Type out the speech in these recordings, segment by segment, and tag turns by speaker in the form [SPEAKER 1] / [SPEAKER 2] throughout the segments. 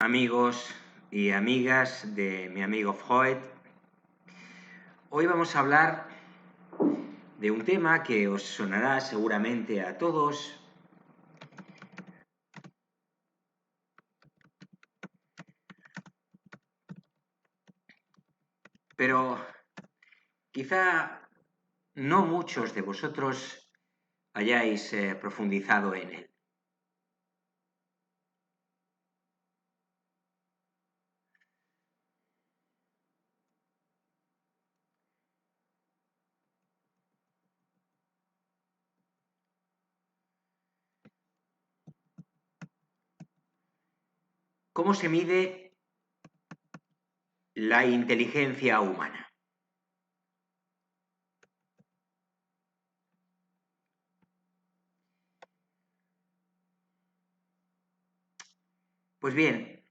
[SPEAKER 1] Amigos y amigas de mi amigo Freud, hoy vamos a hablar de un tema que os sonará seguramente a todos, pero quizá no muchos de vosotros hayáis profundizado en él. ¿Cómo se mide la inteligencia humana? Pues bien,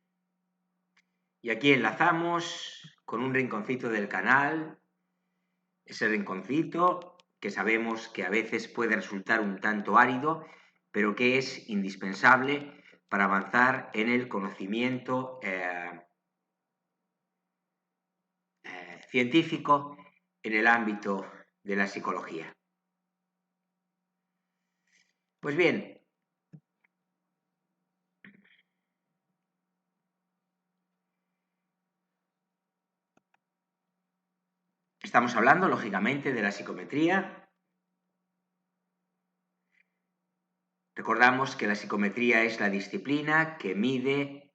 [SPEAKER 1] y aquí enlazamos con un rinconcito del canal, ese rinconcito que sabemos que a veces puede resultar un tanto árido, pero que es indispensable para avanzar en el conocimiento científico en el ámbito de la psicología. Pues bien, estamos hablando, lógicamente, de la psicometría. Recordamos que la psicometría es la disciplina que mide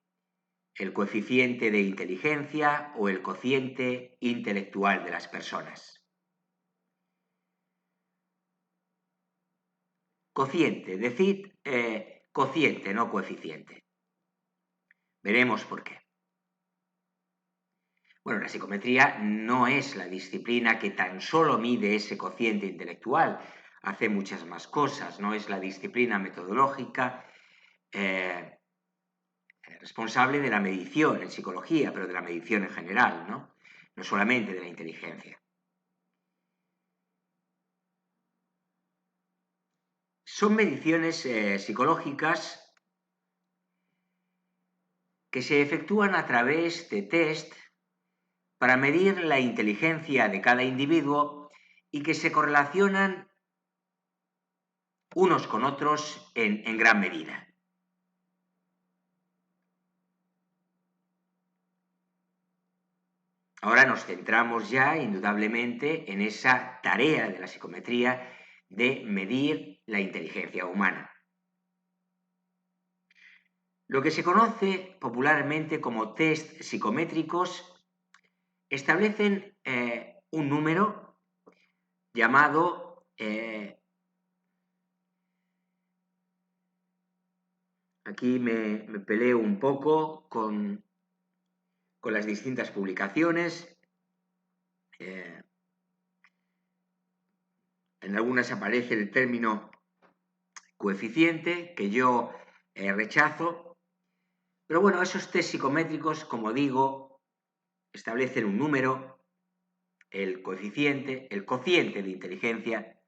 [SPEAKER 1] el coeficiente de inteligencia o el cociente intelectual de las personas. Cociente, decid cociente, no coeficiente. Veremos por qué. Bueno, la psicometría no es la disciplina que tan solo mide ese cociente intelectual, hace muchas más cosas, no es la disciplina metodológica responsable de la medición en psicología, pero de la medición en general, no solamente de la inteligencia. Son mediciones psicológicas que se efectúan a través de test para medir la inteligencia de cada individuo y que se correlacionan unos con otros en gran medida. Ahora nos centramos ya indudablemente en esa tarea de la psicometría de medir la inteligencia humana. Lo que se conoce popularmente como test psicométricos establecen un número llamado aquí me peleo un poco con las distintas publicaciones. En algunas aparece el término coeficiente, que yo rechazo. Pero bueno, esos test psicométricos, como digo, establecen un número, el cociente de inteligencia,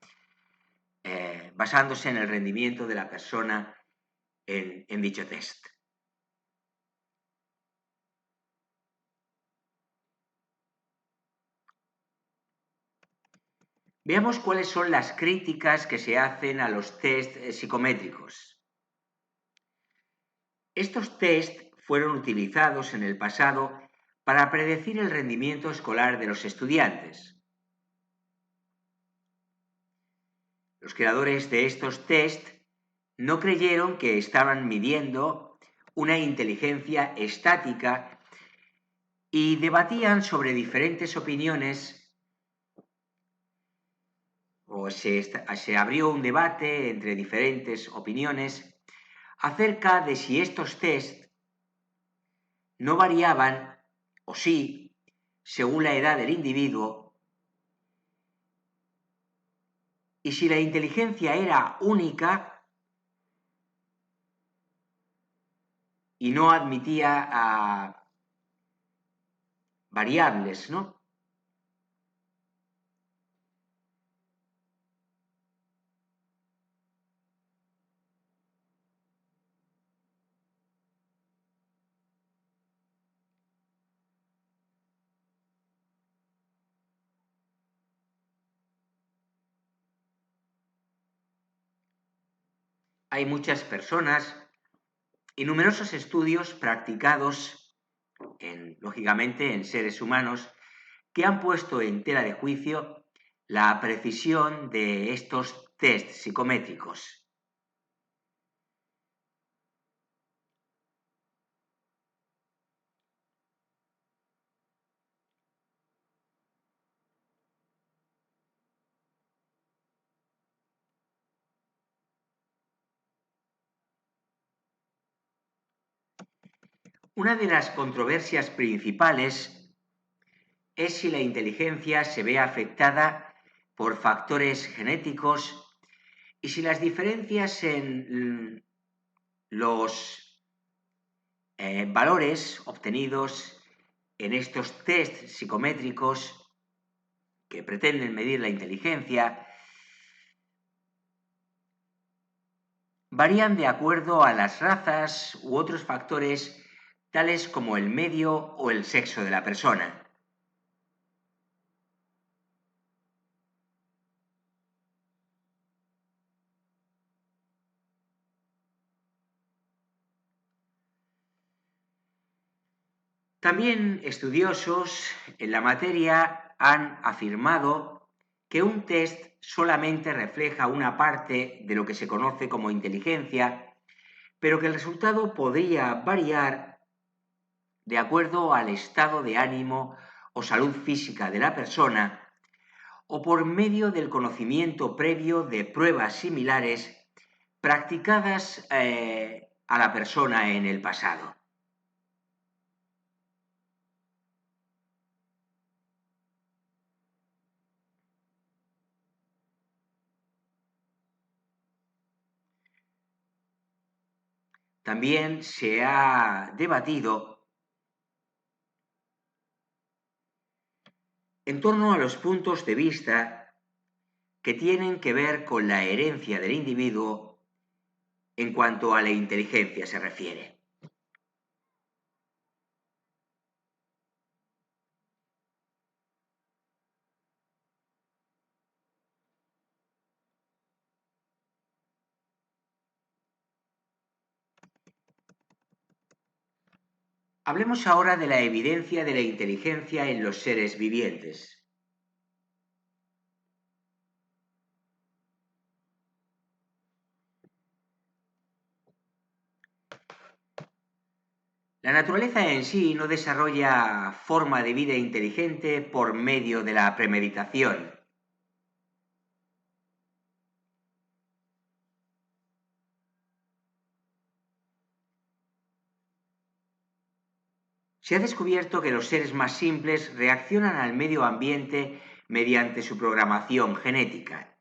[SPEAKER 1] basándose en el rendimiento de la persona en dicho test. Veamos cuáles son las críticas que se hacen a los test psicométricos. Estos test fueron utilizados en el pasado para predecir el rendimiento escolar de los estudiantes. Los creadores de estos test no creyeron que estaban midiendo una inteligencia estática y debatían sobre diferentes opiniones, o se abrió un debate entre diferentes opiniones acerca de si estos test no variaban, o sí, según la edad del individuo, y si la inteligencia era única y no admitía a variables, ¿no? hay muchas personas y numerosos estudios practicados, lógicamente, en seres humanos que han puesto en tela de juicio la precisión de estos test psicométricos. Una de las controversias principales es si la inteligencia se ve afectada por factores genéticos y si las diferencias en los valores obtenidos en estos test psicométricos que pretenden medir la inteligencia varían de acuerdo a las razas u otros factores tales como el medio o el sexo de la persona. También estudiosos en la materia han afirmado que un test solamente refleja una parte de lo que se conoce como inteligencia, pero que el resultado podría variar de acuerdo al estado de ánimo o salud física de la persona o por medio del conocimiento previo de pruebas similares practicadas a la persona en el pasado. También se ha debatido en torno a los puntos de vista que tienen que ver con la herencia del individuo en cuanto a la inteligencia se refiere. Hablemos ahora de la evidencia de la inteligencia en los seres vivientes. La naturaleza en sí no desarrolla forma de vida inteligente por medio de la premeditación. Se ha descubierto que los seres más simples reaccionan al medio ambiente mediante su programación genética.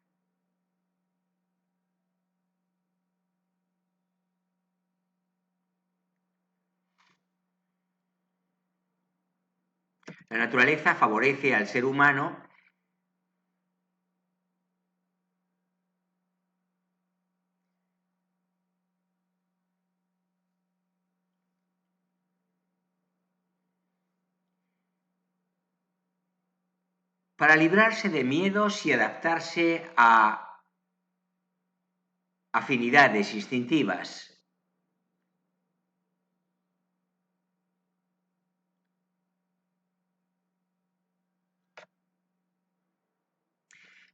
[SPEAKER 1] La naturaleza favorece al ser humano para librarse de miedos y adaptarse a afinidades instintivas.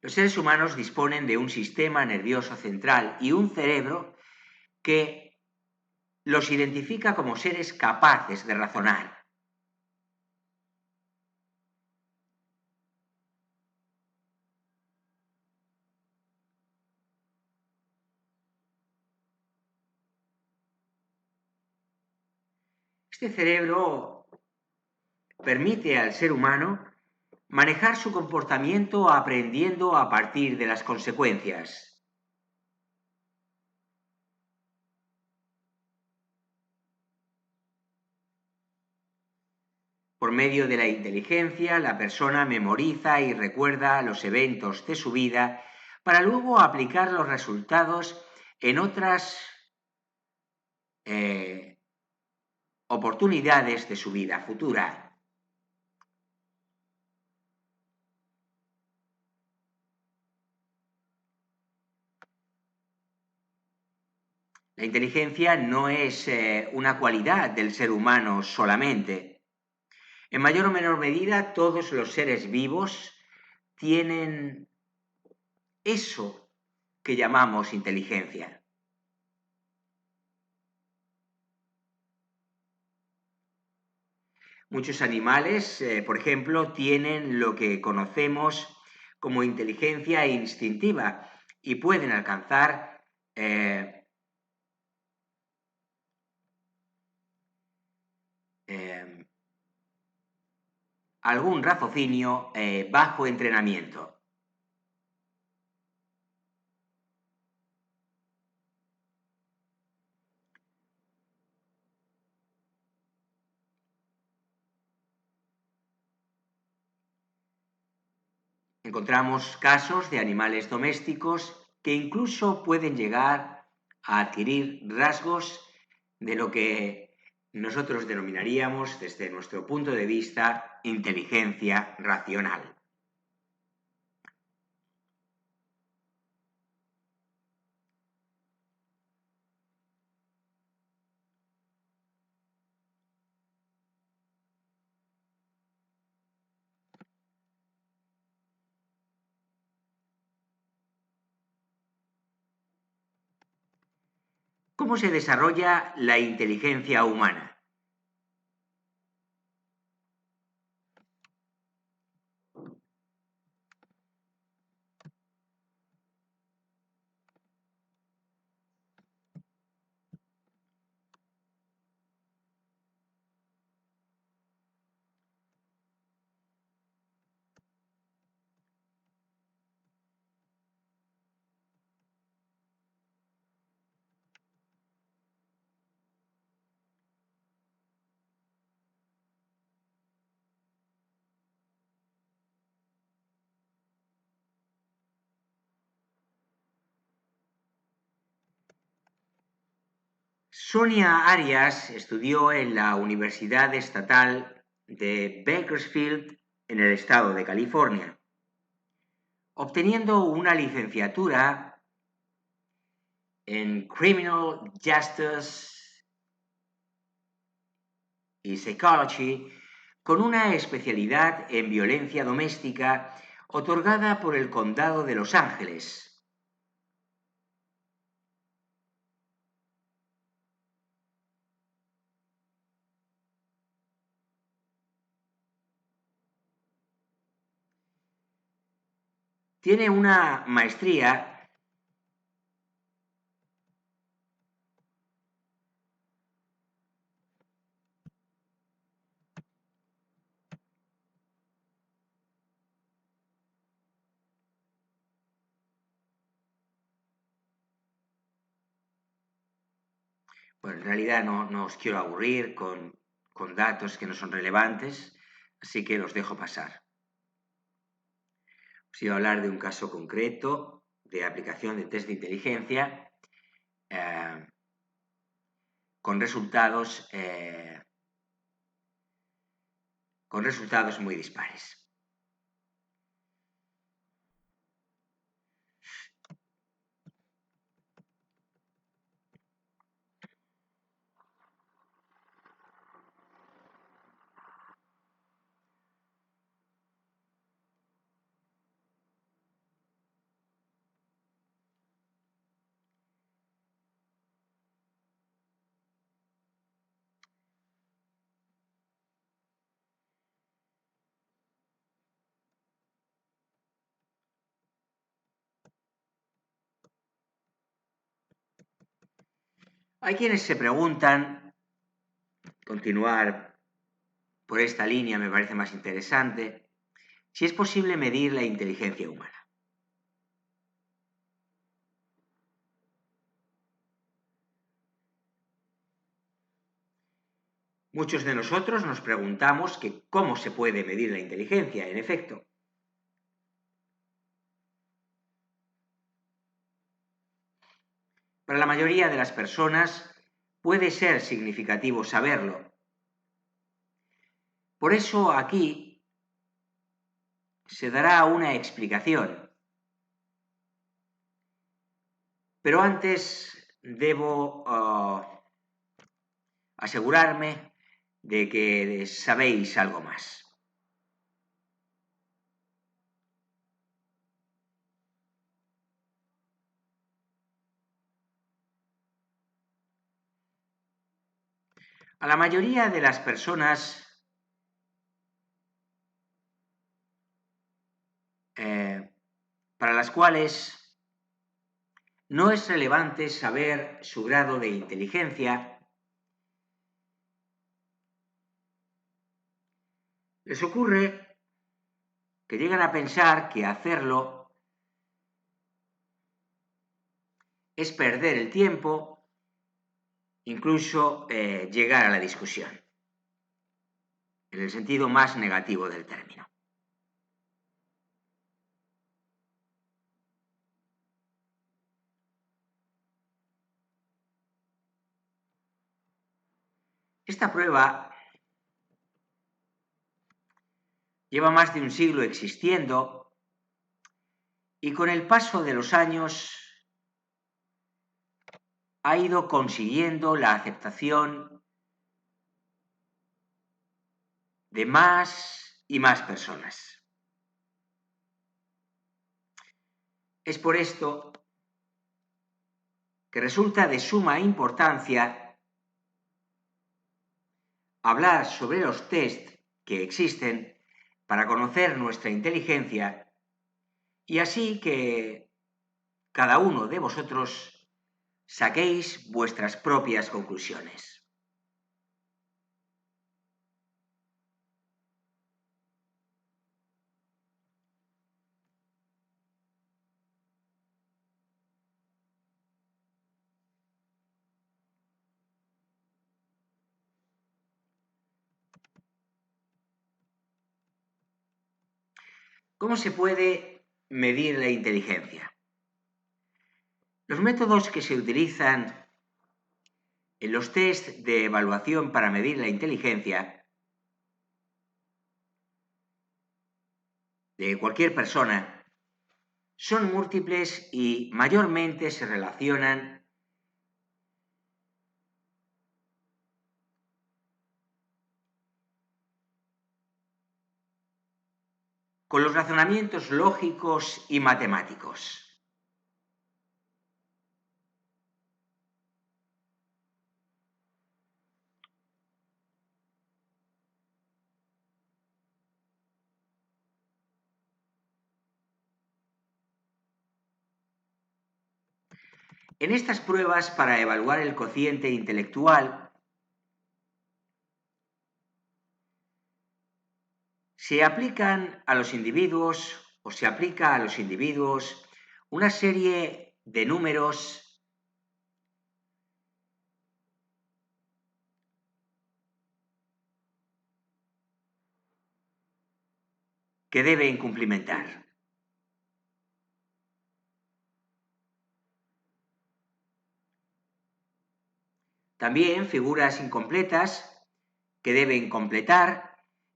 [SPEAKER 1] Los seres humanos disponen de un sistema nervioso central y un cerebro que los identifica como seres capaces de razonar. Este cerebro permite al ser humano manejar su comportamiento aprendiendo a partir de las consecuencias. Por medio de la inteligencia, la persona memoriza y recuerda los eventos de su vida para luego aplicar los resultados en otras oportunidades de su vida futura. La inteligencia no es una cualidad del ser humano solamente. En mayor o menor medida, todos los seres vivos tienen eso que llamamos inteligencia. Muchos animales, por ejemplo, tienen lo que conocemos como inteligencia instintiva y pueden alcanzar algún raciocinio bajo entrenamiento. Encontramos casos de animales domésticos que incluso pueden llegar a adquirir rasgos de lo que nosotros denominaríamos, desde nuestro punto de vista, inteligencia racional. ¿Cómo se desarrolla la inteligencia humana? Sonia Arias estudió en la Universidad Estatal de Bakersfield, en el estado de California, obteniendo una licenciatura en Criminal Justice y Psychology, con una especialidad en violencia doméstica otorgada por el Condado de Los Ángeles. Tiene una maestría Bueno, en realidad no os quiero aburrir con datos que no son relevantes, así que los dejo pasar. Os iba a hablar de un caso concreto de aplicación de test de inteligencia con resultados muy dispares. Hay quienes se preguntan, continuar por esta línea me parece más interesante, si es posible medir la inteligencia humana. Muchos de nosotros nos preguntamos que cómo se puede medir la inteligencia, en efecto. Para la mayoría de las personas puede ser significativo saberlo. Por eso aquí se dará una explicación. Pero antes debo asegurarme de que sabéis algo más. A la mayoría de las personas para las cuales no es relevante saber su grado de inteligencia, les ocurre que llegan a pensar que hacerlo es perder el tiempo, incluso llegar a la discusión, en el sentido más negativo del término. Esta prueba lleva más de un siglo existiendo y con el paso de los años ha ido consiguiendo la aceptación de más y más personas. Es por esto que resulta de suma importancia hablar sobre los test que existen para conocer nuestra inteligencia y así que cada uno de vosotros saquéis vuestras propias conclusiones. ¿Cómo se puede medir la inteligencia? Los métodos que se utilizan en los test de evaluación para medir la inteligencia de cualquier persona son múltiples y mayormente se relacionan con los razonamientos lógicos y matemáticos. En estas pruebas para evaluar el cociente intelectual se aplican a los individuos o se aplica a los individuos una serie de números que deben cumplimentar. También figuras incompletas que deben completar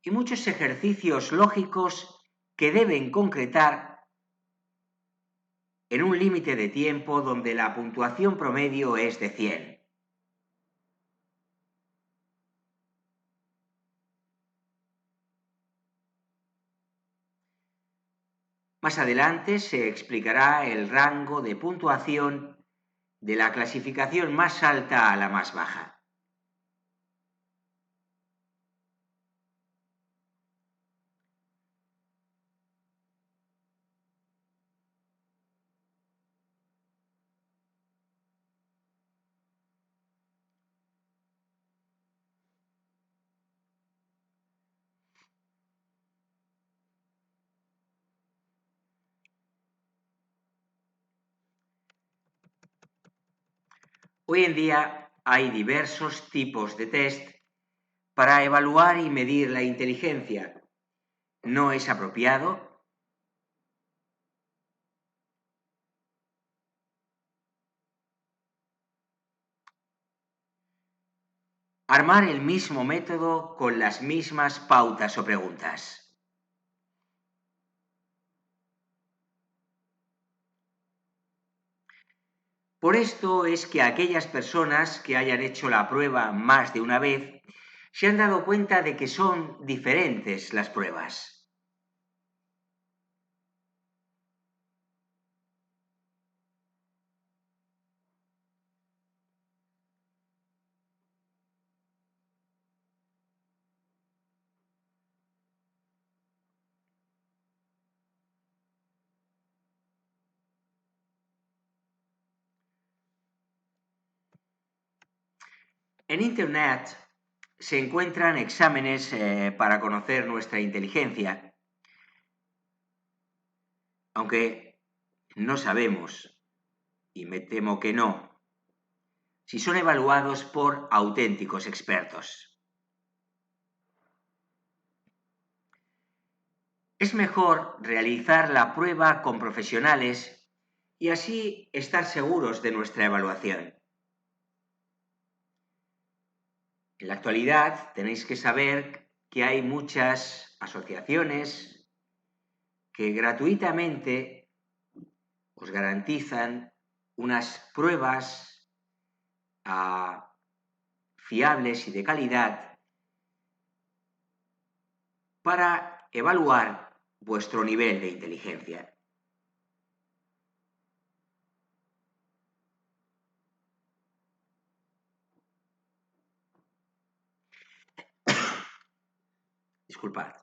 [SPEAKER 1] y muchos ejercicios lógicos que deben concretar en un límite de tiempo donde la puntuación promedio es de 100. Más adelante se explicará el rango de puntuación de la clasificación más alta a la más baja. Hoy en día hay diversos tipos de test para evaluar y medir la inteligencia. No es apropiado armar el mismo método con las mismas pautas o preguntas. Por esto es que aquellas personas que hayan hecho la prueba más de una vez se han dado cuenta de que son diferentes las pruebas. En Internet se encuentran exámenes para conocer nuestra inteligencia, aunque no sabemos, y me temo que no, si son evaluados por auténticos expertos. Es mejor realizar la prueba con profesionales y así estar seguros de nuestra evaluación. En la actualidad tenéis que saber que hay muchas asociaciones que gratuitamente os garantizan unas pruebas fiables y de calidad para evaluar vuestro nivel de inteligencia. Disculpad.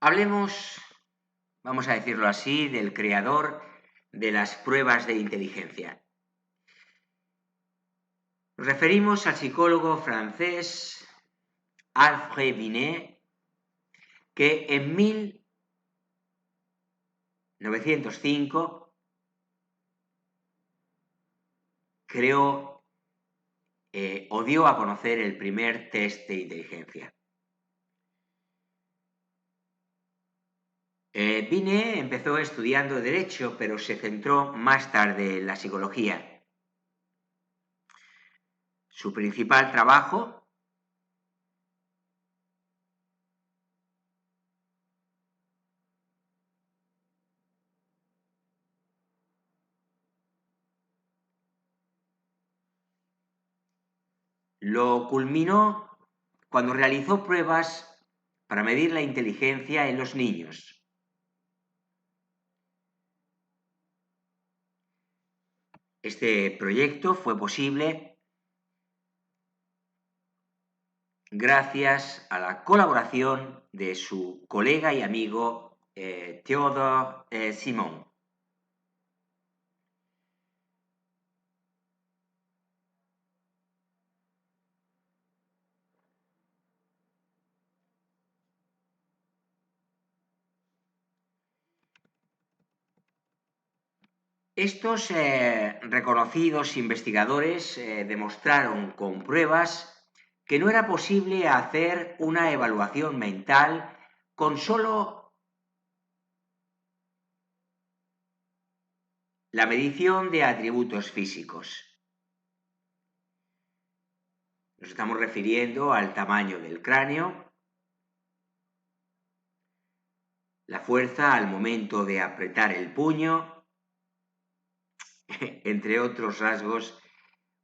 [SPEAKER 1] Hablemos, vamos a decirlo así, del creador de las pruebas de inteligencia. Nos referimos al psicólogo francés Alfred Binet, que en 1905 creó o dio a conocer el primer test de inteligencia. Binet empezó estudiando Derecho, pero se centró más tarde en la psicología. Su principal trabajo lo culminó cuando realizó pruebas para medir la inteligencia en los niños. Este proyecto fue posible gracias a la colaboración de su colega y amigo Théodore Simon. Estos reconocidos investigadores demostraron con pruebas que no era posible hacer una evaluación mental con solo la medición de atributos físicos. Nos estamos refiriendo al tamaño del cráneo, la fuerza al momento de apretar el puño, entre otros rasgos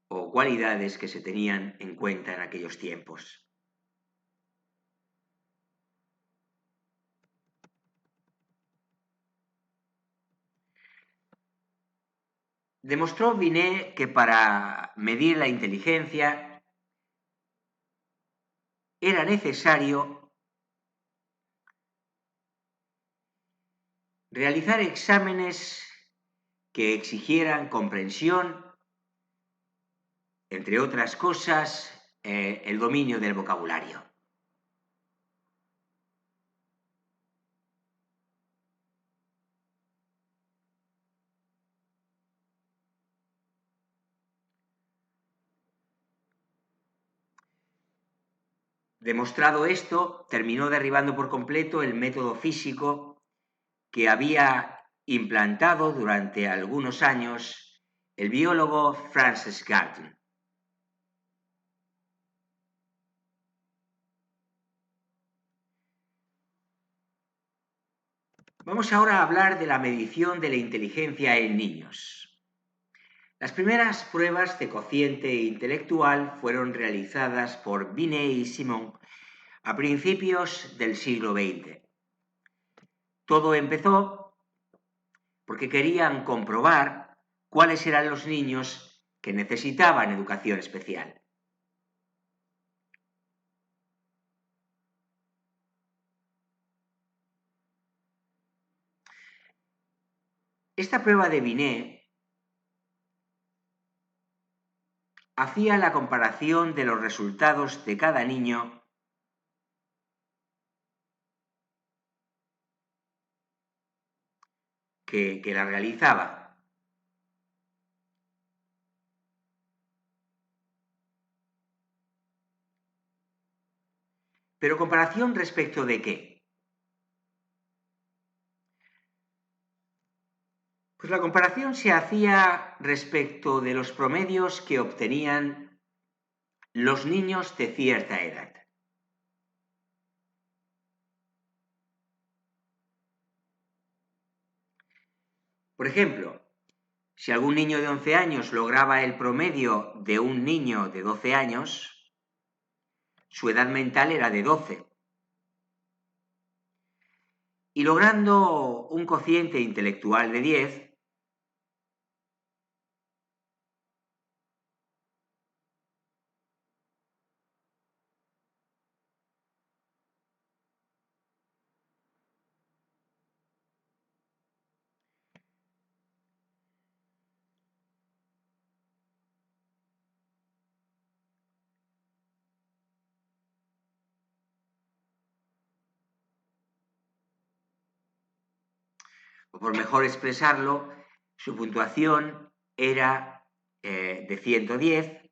[SPEAKER 1] o cualidades que se tenían en cuenta en aquellos tiempos. Demostró Binet que para medir la inteligencia era necesario realizar exámenes que exigieran comprensión, entre otras cosas, el dominio del vocabulario. Demostrado esto, terminó derribando por completo el método físico que había implantado durante algunos años el biólogo Francis Galton. Vamos ahora a hablar de la medición de la inteligencia en niños. Las primeras pruebas de cociente intelectual fueron realizadas por Binet y Simon a principios del siglo XX. Todo empezó porque querían comprobar cuáles eran los niños que necesitaban educación especial. Esta prueba de Binet hacía la comparación de los resultados de cada niño que la realizaba. ¿Pero comparación respecto de qué? Pues la comparación se hacía respecto de los promedios que obtenían los niños de cierta edad. Por ejemplo, si algún niño de 11 años lograba el promedio de un niño de 12 años, su edad mental era de 12. Y logrando un cociente intelectual de 10, o por mejor expresarlo, su puntuación era de 110,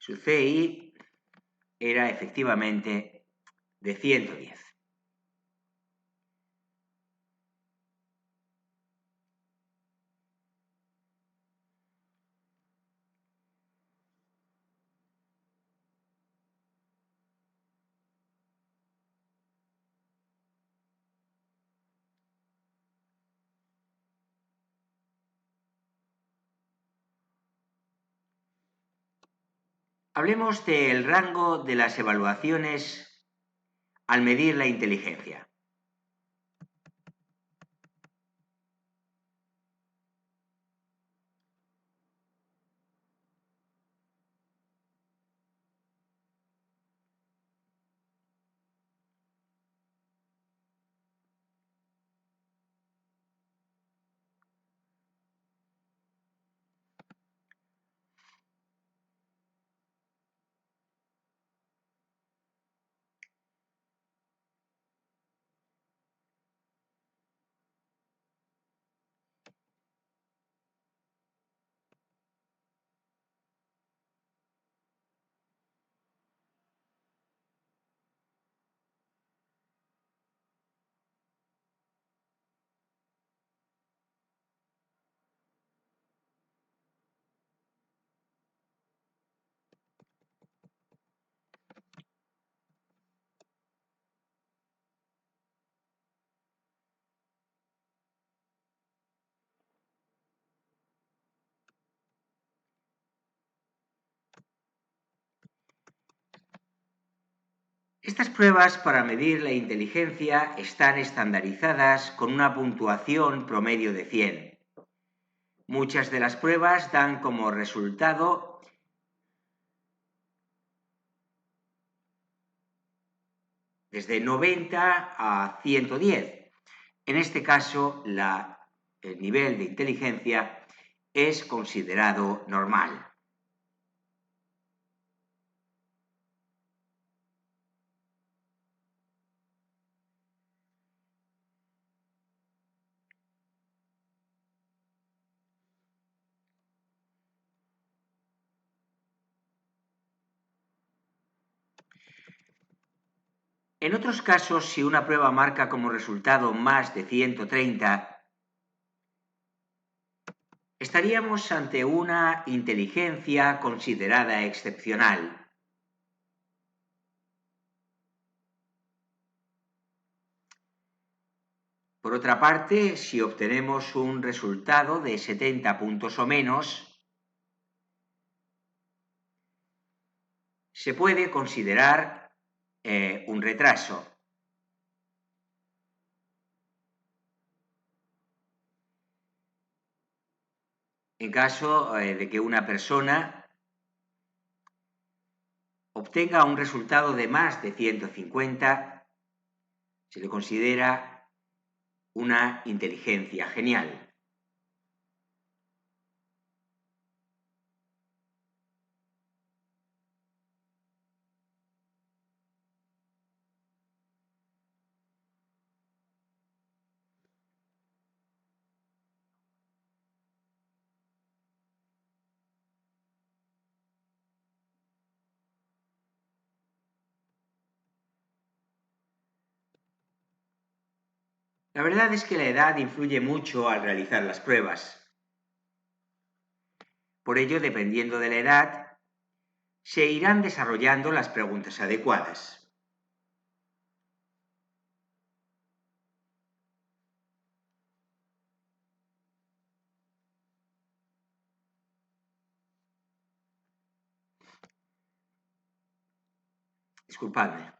[SPEAKER 1] su CI era efectivamente de 110. Hablemos del rango de las evaluaciones al medir la inteligencia. Estas pruebas para medir la inteligencia están estandarizadas con una puntuación promedio de 100. Muchas de las pruebas dan como resultado desde 90 a 110. En este caso, el nivel de inteligencia es considerado normal. En otros casos, si una prueba marca como resultado más de 130, estaríamos ante una inteligencia considerada excepcional. Por otra parte, si obtenemos un resultado de 70 puntos o menos, se puede considerar un retraso. En caso de que una persona obtenga un resultado de más de 150, se le considera una inteligencia genial. La verdad es que la edad influye mucho al realizar las pruebas. Por ello, dependiendo de la edad, se irán desarrollando las preguntas adecuadas. Disculpadme.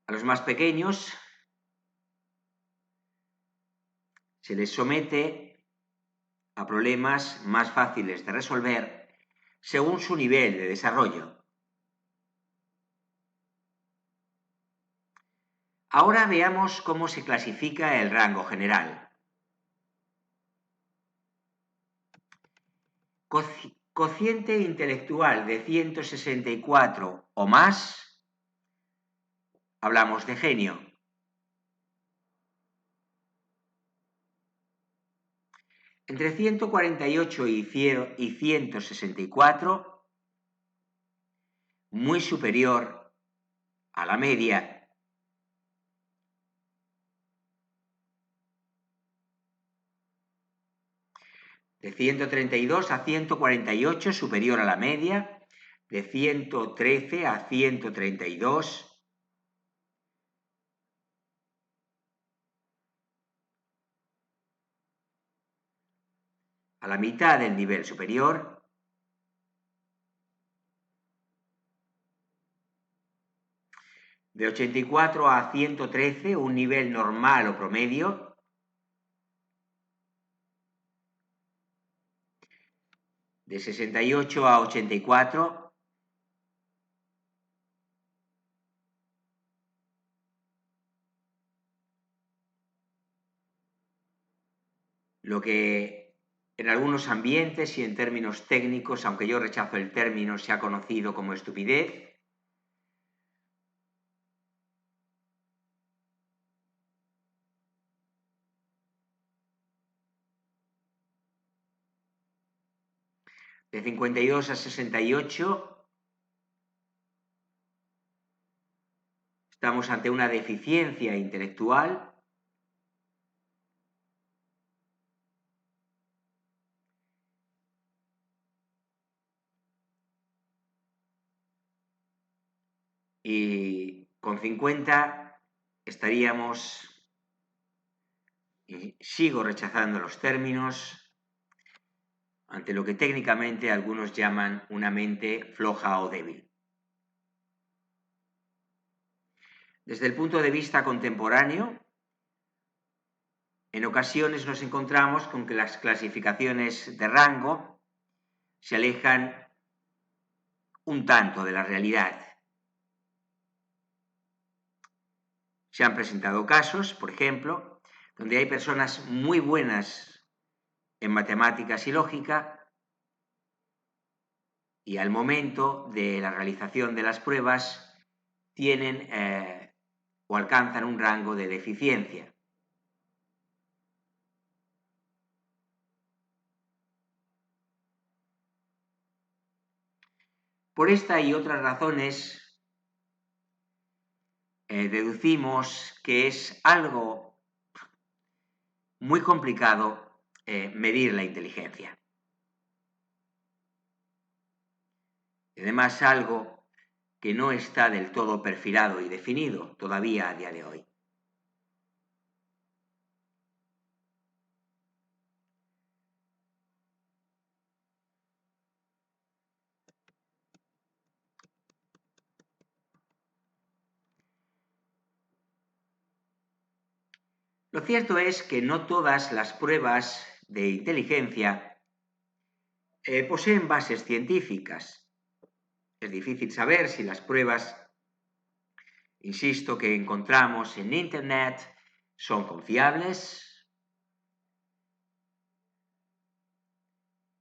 [SPEAKER 1] A los más pequeños se les somete a problemas más fáciles de resolver según su nivel de desarrollo. Ahora veamos cómo se clasifica el rango general. Cociente intelectual de 164 o más, hablamos de genio. Entre 148 y 164, muy superior a la media. De 132 a 148, superior a la media. De 113 a 132. A la mitad del nivel superior. De 84 a 113, un nivel normal o promedio. De 68 a 84. Lo que en algunos ambientes y en términos técnicos, aunque yo rechazo el término, se ha conocido como estupidez. De 52 a 68, estamos ante una deficiencia intelectual. Y con 50 estaríamos, y sigo rechazando los términos, ante lo que técnicamente algunos llaman una mente floja o débil. Desde el punto de vista contemporáneo, en ocasiones nos encontramos con que las clasificaciones de rango se alejan un tanto de la realidad. Se han presentado casos, por ejemplo, donde hay personas muy buenas en matemáticas y lógica y al momento de la realización de las pruebas tienen o alcanzan un rango de deficiencia. Por esta y otras razones, deducimos que es algo muy complicado medir la inteligencia. Además, algo que no está del todo perfilado y definido todavía a día de hoy. Lo cierto es que no todas las pruebas de inteligencia poseen bases científicas. Es difícil saber si las pruebas, insisto, que encontramos en Internet son confiables.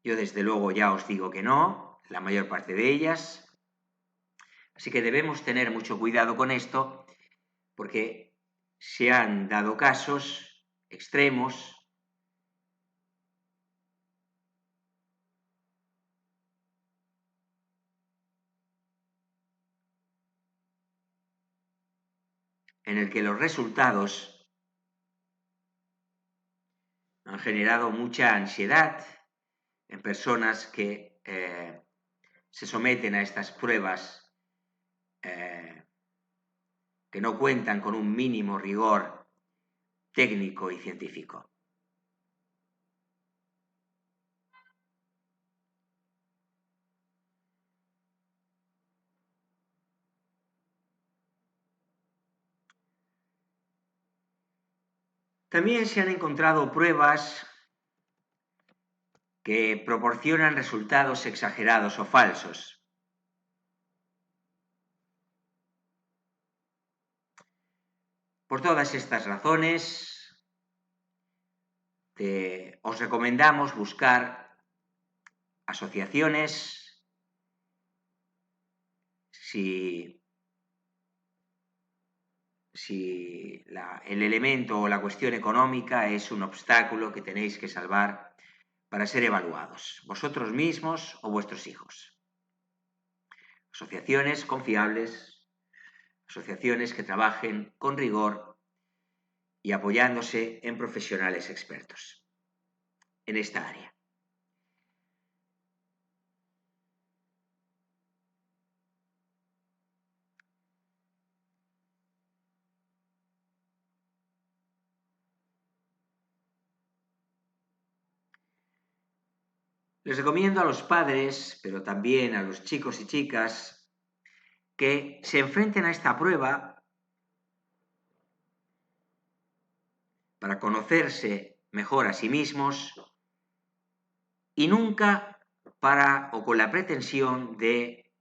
[SPEAKER 1] Yo desde luego ya os digo que no, la mayor parte de ellas. Así que debemos tener mucho cuidado con esto porque se han dado casos extremos en el que los resultados han generado mucha ansiedad en personas que se someten a estas pruebas que no cuentan con un mínimo rigor técnico y científico. También se han encontrado pruebas que proporcionan resultados exagerados o falsos. Por todas estas razones, os recomendamos buscar asociaciones si el elemento o la cuestión económica es un obstáculo que tenéis que salvar para ser evaluados, vosotros mismos o vuestros hijos. Asociaciones confiables, asociaciones que trabajen con rigor y apoyándose en profesionales expertos en esta área. Les recomiendo a los padres, pero también a los chicos y chicas, que se enfrenten a esta prueba para conocerse mejor a sí mismos y nunca con la pretensión de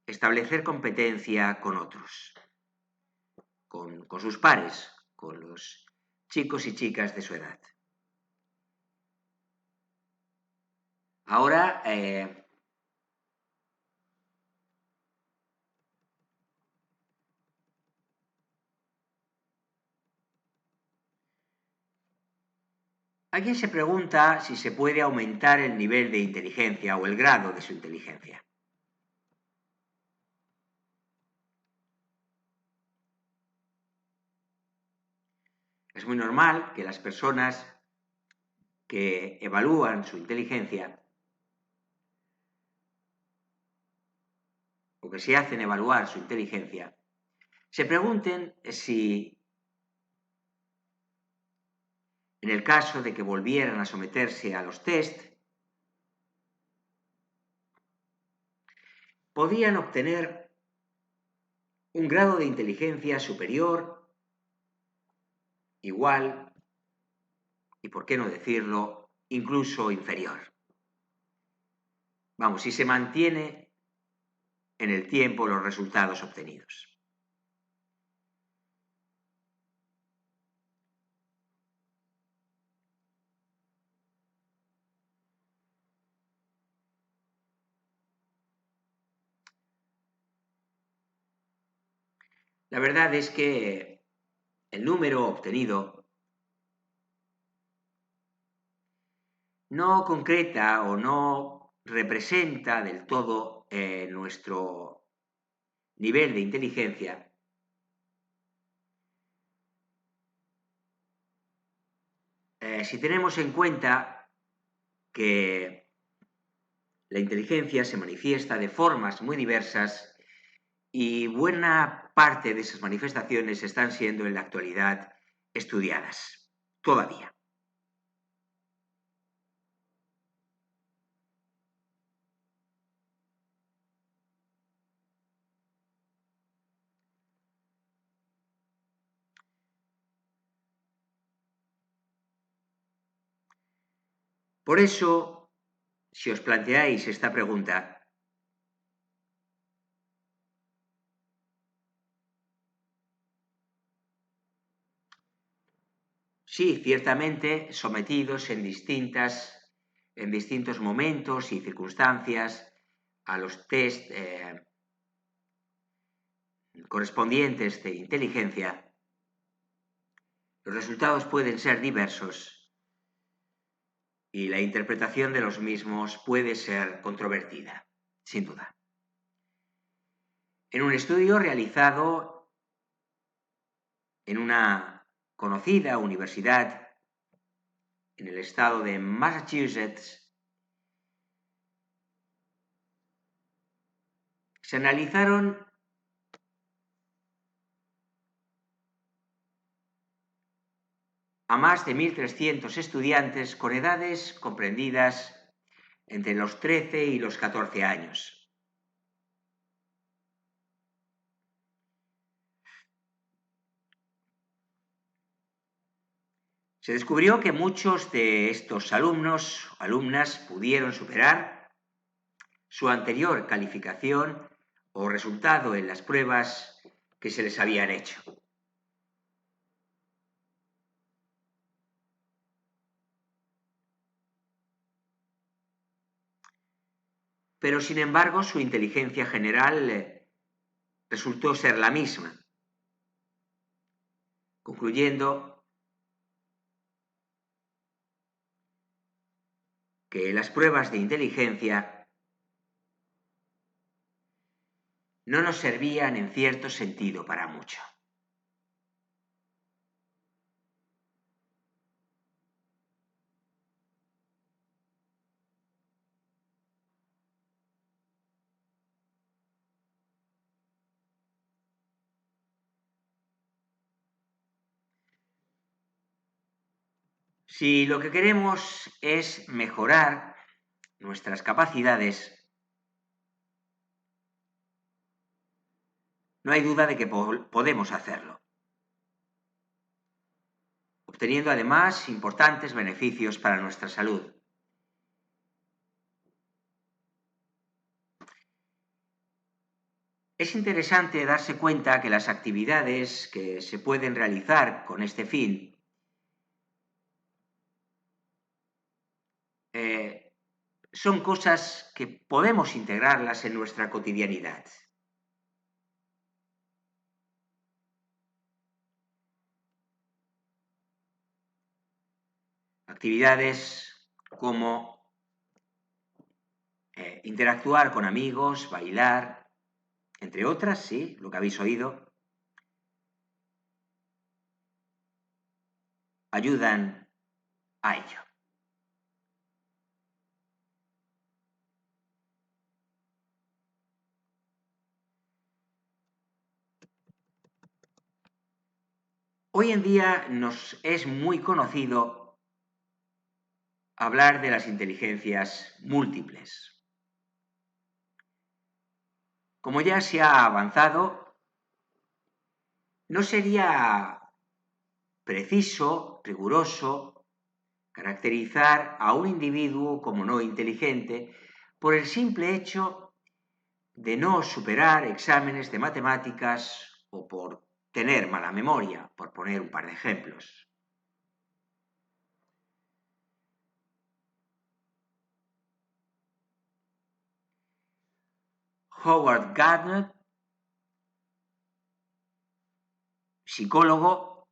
[SPEAKER 1] establecer competencia con otros, con sus pares, con los chicos y chicas de su edad. Ahora, alguien se pregunta si se puede aumentar el nivel de inteligencia o el grado de su inteligencia. Es muy normal que las personas que evalúan su inteligencia o que se hacen evaluar su inteligencia, se pregunten si, en el caso de que volvieran a someterse a los test, podían obtener un grado de inteligencia superior, igual, y por qué no decirlo, incluso inferior. Vamos, si se mantiene en el tiempo los resultados obtenidos. La verdad es que el número obtenido no concreta o no representa del todo nuestro nivel de inteligencia. Si tenemos en cuenta que la inteligencia se manifiesta de formas muy diversas y buena parte de esas manifestaciones están siendo en la actualidad estudiadas, todavía. Por eso, si os planteáis esta pregunta, sí, ciertamente sometidos en distintos momentos y circunstancias a los test correspondientes de inteligencia, los resultados pueden ser diversos y la interpretación de los mismos puede ser controvertida, sin duda. En un estudio realizado en una conocida universidad en el estado de Massachusetts, se analizaron a más de 1.300 estudiantes con edades comprendidas entre los 13 y los 14 años. Se descubrió que muchos de estos alumnos o alumnas pudieron superar su anterior calificación o resultado en las pruebas que se les habían hecho. Pero, sin embargo, su inteligencia general resultó ser la misma, concluyendo que las pruebas de inteligencia no nos servían en cierto sentido para mucho. Si lo que queremos es mejorar nuestras capacidades, no hay duda de que podemos hacerlo, obteniendo además importantes beneficios para nuestra salud. Es interesante darse cuenta que las actividades que se pueden realizar con este fin son cosas que podemos integrarlas en nuestra cotidianidad. Actividades como interactuar con amigos, bailar, entre otras, sí, lo que habéis oído, ayudan a ello. Hoy en día nos es muy conocido hablar de las inteligencias múltiples. Como ya se ha avanzado, No sería preciso, riguroso, caracterizar a un individuo como no inteligente por el simple hecho de no superar exámenes de matemáticas o por tener mala memoria, por poner un par de ejemplos. Howard Gardner, psicólogo,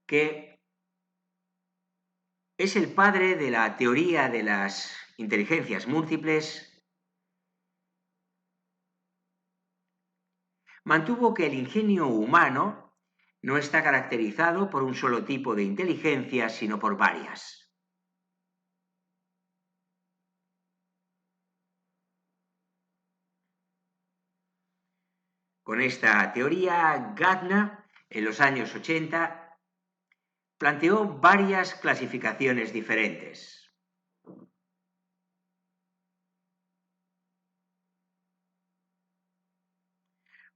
[SPEAKER 1] que es el padre de la teoría de las inteligencias múltiples, mantuvo que el ingenio humano no está caracterizado por un solo tipo de inteligencia, sino por varias. Con esta teoría, Gardner, en los años 80, planteó varias clasificaciones diferentes.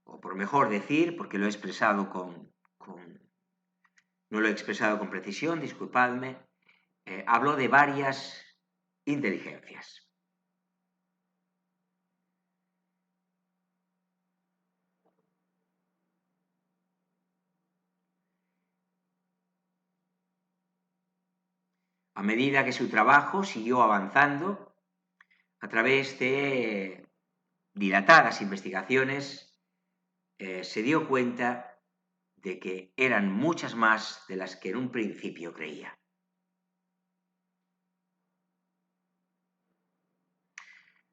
[SPEAKER 1] O por mejor decir, porque lo he expresado no lo he expresado con precisión, disculpadme, hablo de varias inteligencias. A medida que su trabajo siguió avanzando, a través de dilatadas investigaciones, se dio cuenta de que eran muchas más de las que en un principio creía.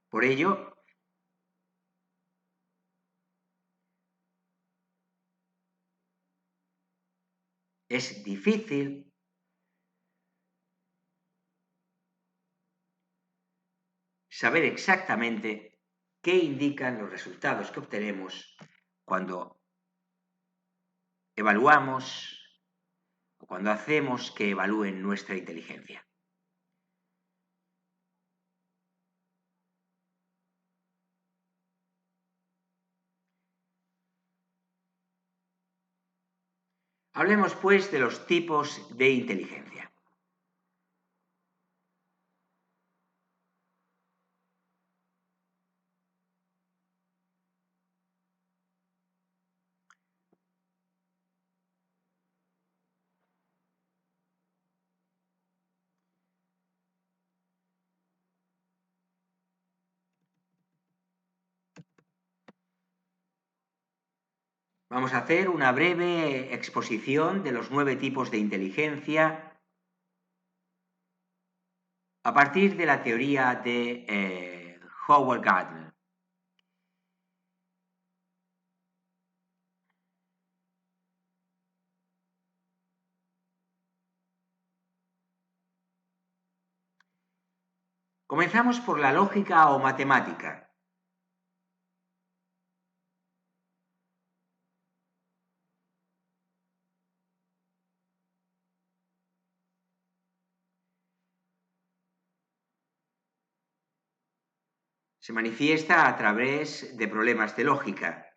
[SPEAKER 1] Por ello, es difícil saber exactamente qué indican los resultados que obtenemos cuando evaluamos o cuando hacemos que evalúen nuestra inteligencia. Hablemos, pues, de los tipos de inteligencia. Vamos a hacer una breve exposición de los 9 tipos de inteligencia a partir de la teoría de Howard Gardner. Comenzamos por la lógica o matemática. Se manifiesta a través de problemas de lógica.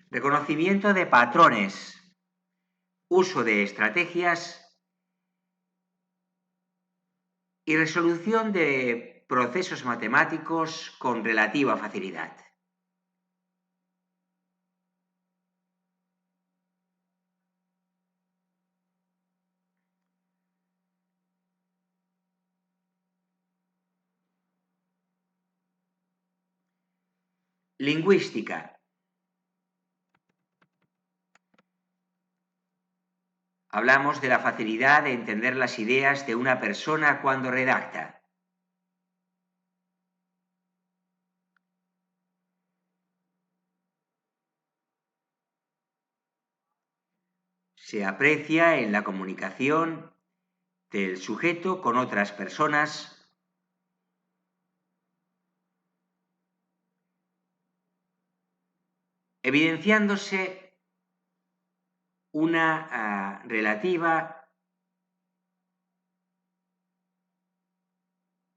[SPEAKER 1] Reconocimiento de patrones, uso de estrategias y resolución de procesos matemáticos con relativa facilidad. Lingüística. Hablamos de la facilidad de entender las ideas de una persona cuando redacta. Se aprecia en la comunicación del sujeto con otras personas, evidenciándose una relativa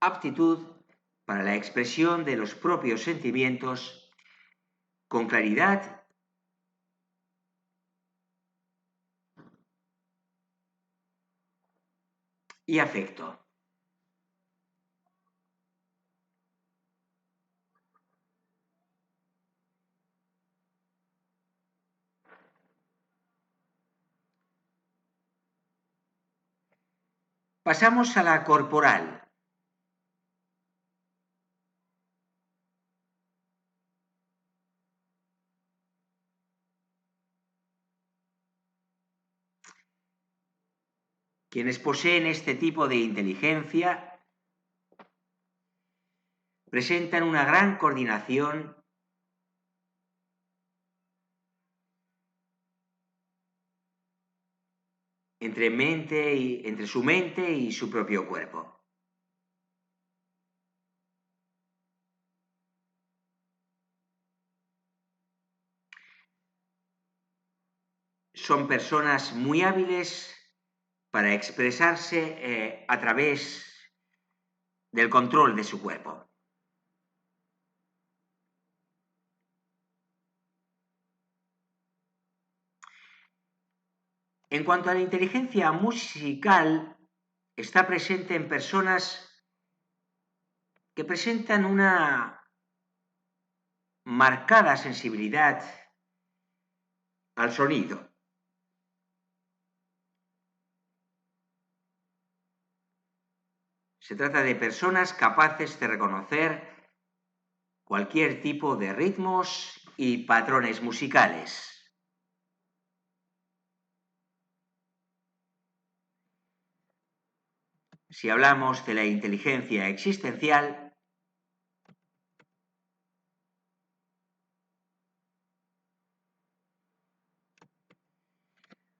[SPEAKER 1] aptitud para la expresión de los propios sentimientos con claridad y afecto. Pasamos a la corporal. Quienes poseen este tipo de inteligencia presentan una gran coordinación entre su mente y su propio cuerpo. Son personas muy hábiles para expresarse a través del control de su cuerpo. En cuanto a la inteligencia musical, está presente en personas que presentan una marcada sensibilidad al sonido. Se trata de personas capaces de reconocer cualquier tipo de ritmos y patrones musicales. Si hablamos de la inteligencia existencial,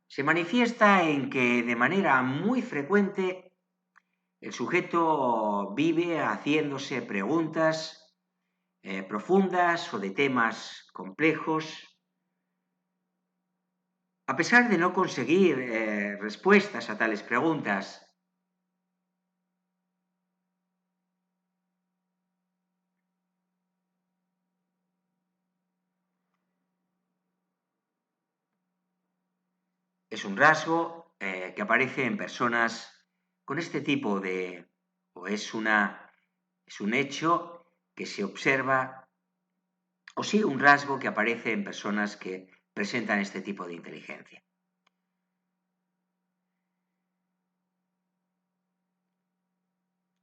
[SPEAKER 1] se manifiesta en que de manera muy frecuente el sujeto vive haciéndose preguntas profundas o de temas complejos, a pesar de no conseguir respuestas a tales preguntas. Es un rasgo que aparece en personas con este tipo de, o es un hecho que se observa, o sí un rasgo que aparece en personas que presentan este tipo de inteligencia.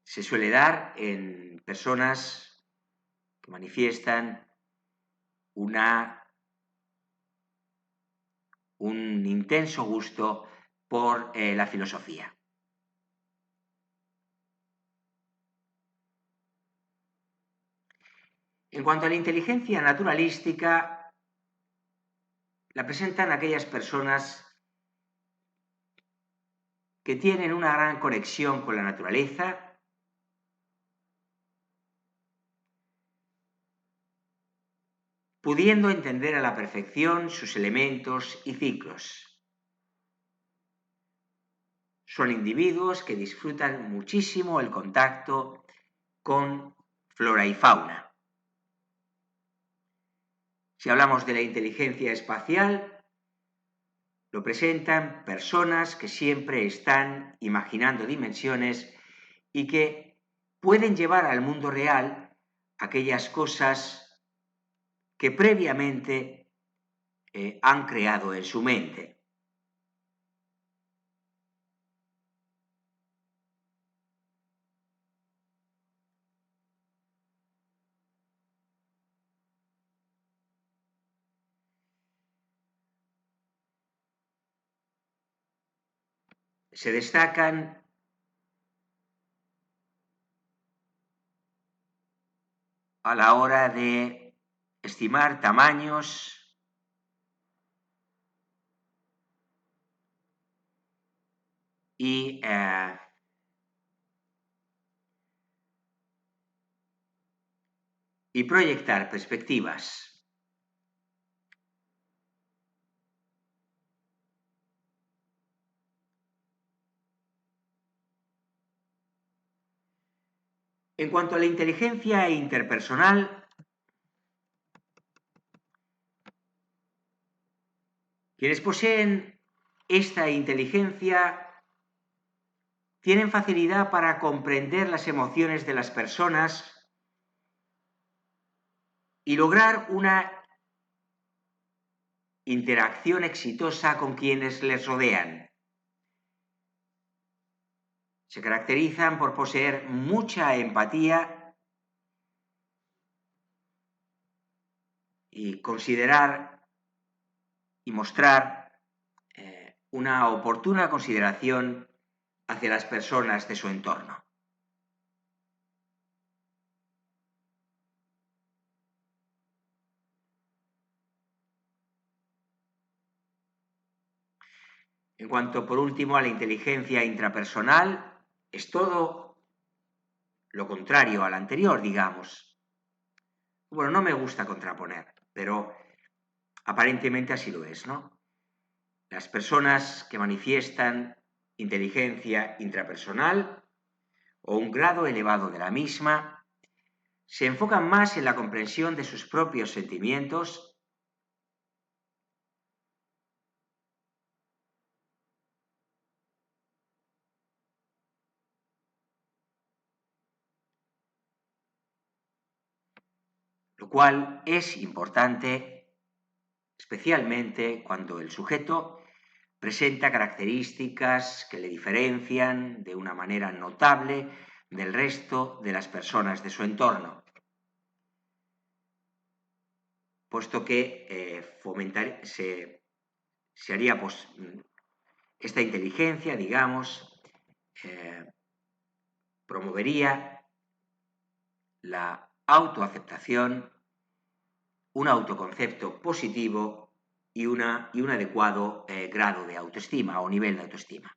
[SPEAKER 1] Se suele dar en personas que manifiestan un intenso gusto por la filosofía. En cuanto a la inteligencia naturalística, la presentan aquellas personas que tienen una gran conexión con la naturaleza, pudiendo entender a la perfección sus elementos y ciclos. Son individuos que disfrutan muchísimo el contacto con flora y fauna. Si hablamos de la inteligencia espacial, lo presentan personas que siempre están imaginando dimensiones y que pueden llevar al mundo real aquellas cosas que previamente han creado en su mente. Se destacan a la hora de estimar tamaños y proyectar perspectivas. En cuanto a la inteligencia interpersonal, quienes poseen esta inteligencia tienen facilidad para comprender las emociones de las personas y lograr una interacción exitosa con quienes les rodean. Se caracterizan por poseer mucha empatía y considerar y mostrar una oportuna consideración hacia las personas de su entorno. En cuanto, por último, a la inteligencia intrapersonal, es todo lo contrario al anterior, digamos. Bueno, no me gusta contraponer, pero aparentemente así lo es, ¿no? Las personas que manifiestan inteligencia intrapersonal o un grado elevado de la misma se enfocan más en la comprensión de sus propios sentimientos lo cual es importante, especialmente cuando el sujeto presenta características que le diferencian de una manera notable del resto de las personas de su entorno, puesto que se haría esta inteligencia, digamos, promovería la autoaceptación, un autoconcepto positivo y un adecuado grado de autoestima o nivel de autoestima.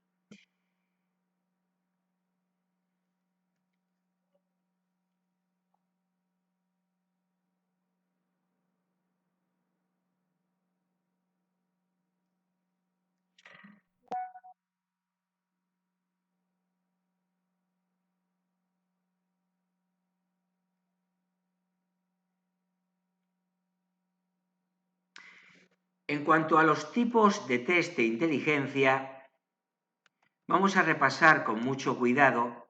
[SPEAKER 1] En cuanto a los tipos de test de inteligencia, vamos a repasar con mucho cuidado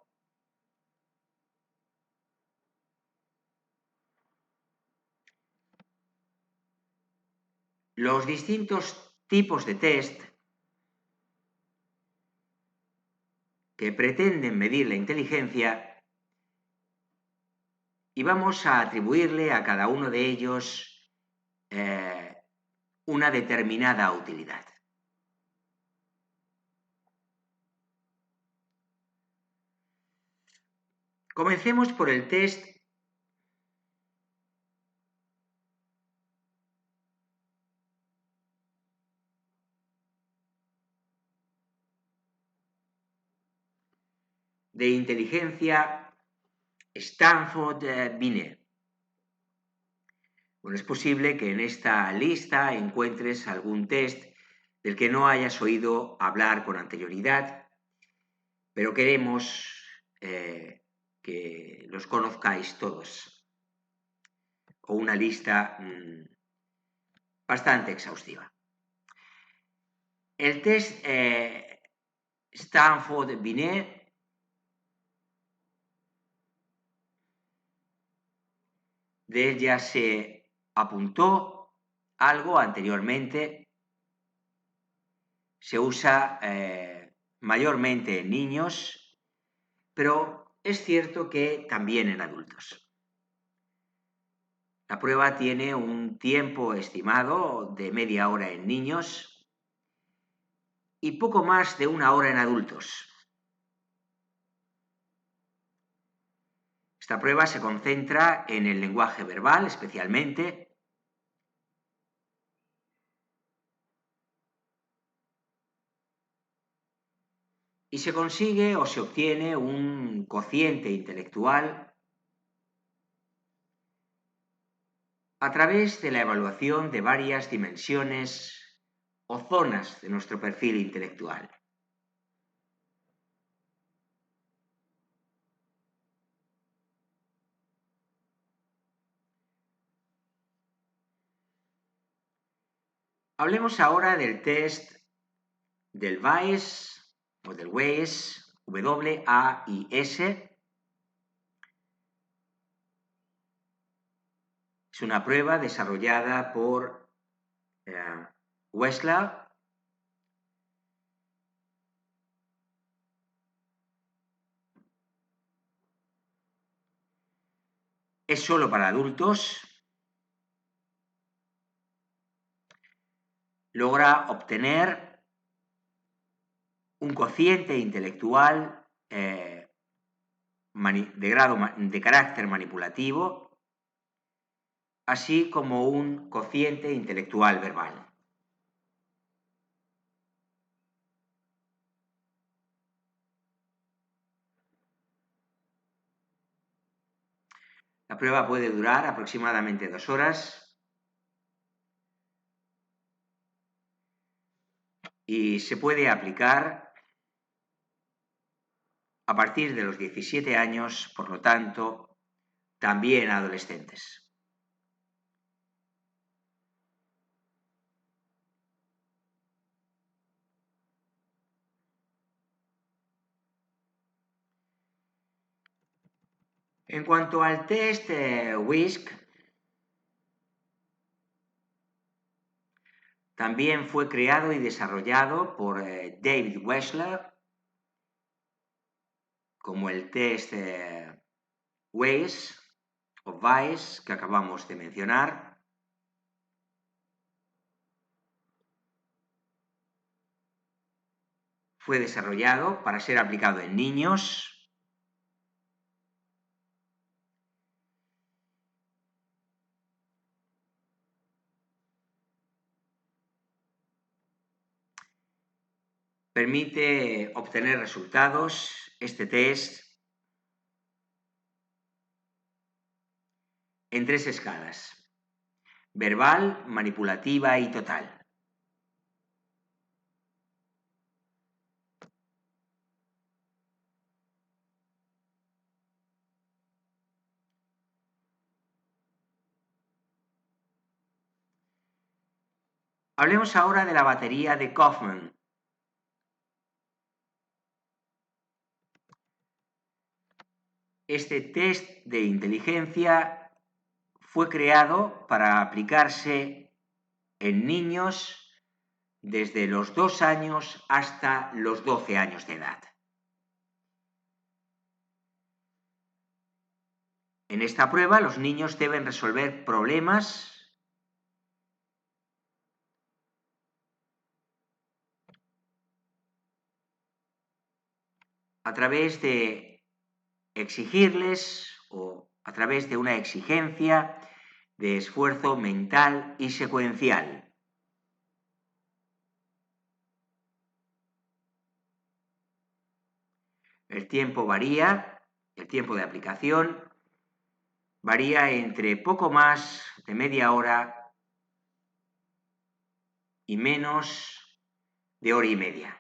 [SPEAKER 1] los distintos tipos de test que pretenden medir la inteligencia y vamos a atribuirle a cada uno de ellos una determinada utilidad. Comencemos por el test de inteligencia Stanford-Binet. Bueno, es posible que en esta lista encuentres algún test del que no hayas oído hablar con anterioridad, pero queremos que los conozcáis todos, o una lista bastante exhaustiva. El test Stanford-Binet de él ya se apuntó algo anteriormente, se usa mayormente en niños, pero es cierto que también en adultos. La prueba tiene un tiempo estimado de media hora en niños y poco más de una hora en adultos. Esta prueba se concentra en el lenguaje verbal especialmente, y se consigue o se obtiene un cociente intelectual a través de la evaluación de varias dimensiones o zonas de nuestro perfil intelectual. Hablemos ahora del test del WAIS o del WAIS, W-A-I-S. Es una prueba desarrollada por Wechsler. Es solo para adultos. Logra obtener un cociente intelectual de carácter manipulativo, así como un cociente intelectual verbal. La prueba puede durar aproximadamente 2 horas y se puede aplicar a partir de los 17 años, por lo tanto, también a adolescentes. En cuanto al test WISC, también fue creado y desarrollado por David Wechsler, como el test WAIS o WAIS que acabamos de mencionar. Fue desarrollado para ser aplicado en niños. Permite obtener resultados, este test, en 3 escalas: verbal, manipulativa y total. Hablemos ahora de la batería de Kaufman. Este test de inteligencia fue creado para aplicarse en niños desde los 2 años hasta los 12 años de edad. En esta prueba, los niños deben resolver problemas a través de exigirles o a través de una exigencia de esfuerzo mental y secuencial. El tiempo varía, el tiempo de aplicación varía entre poco más de media hora y menos de hora y media.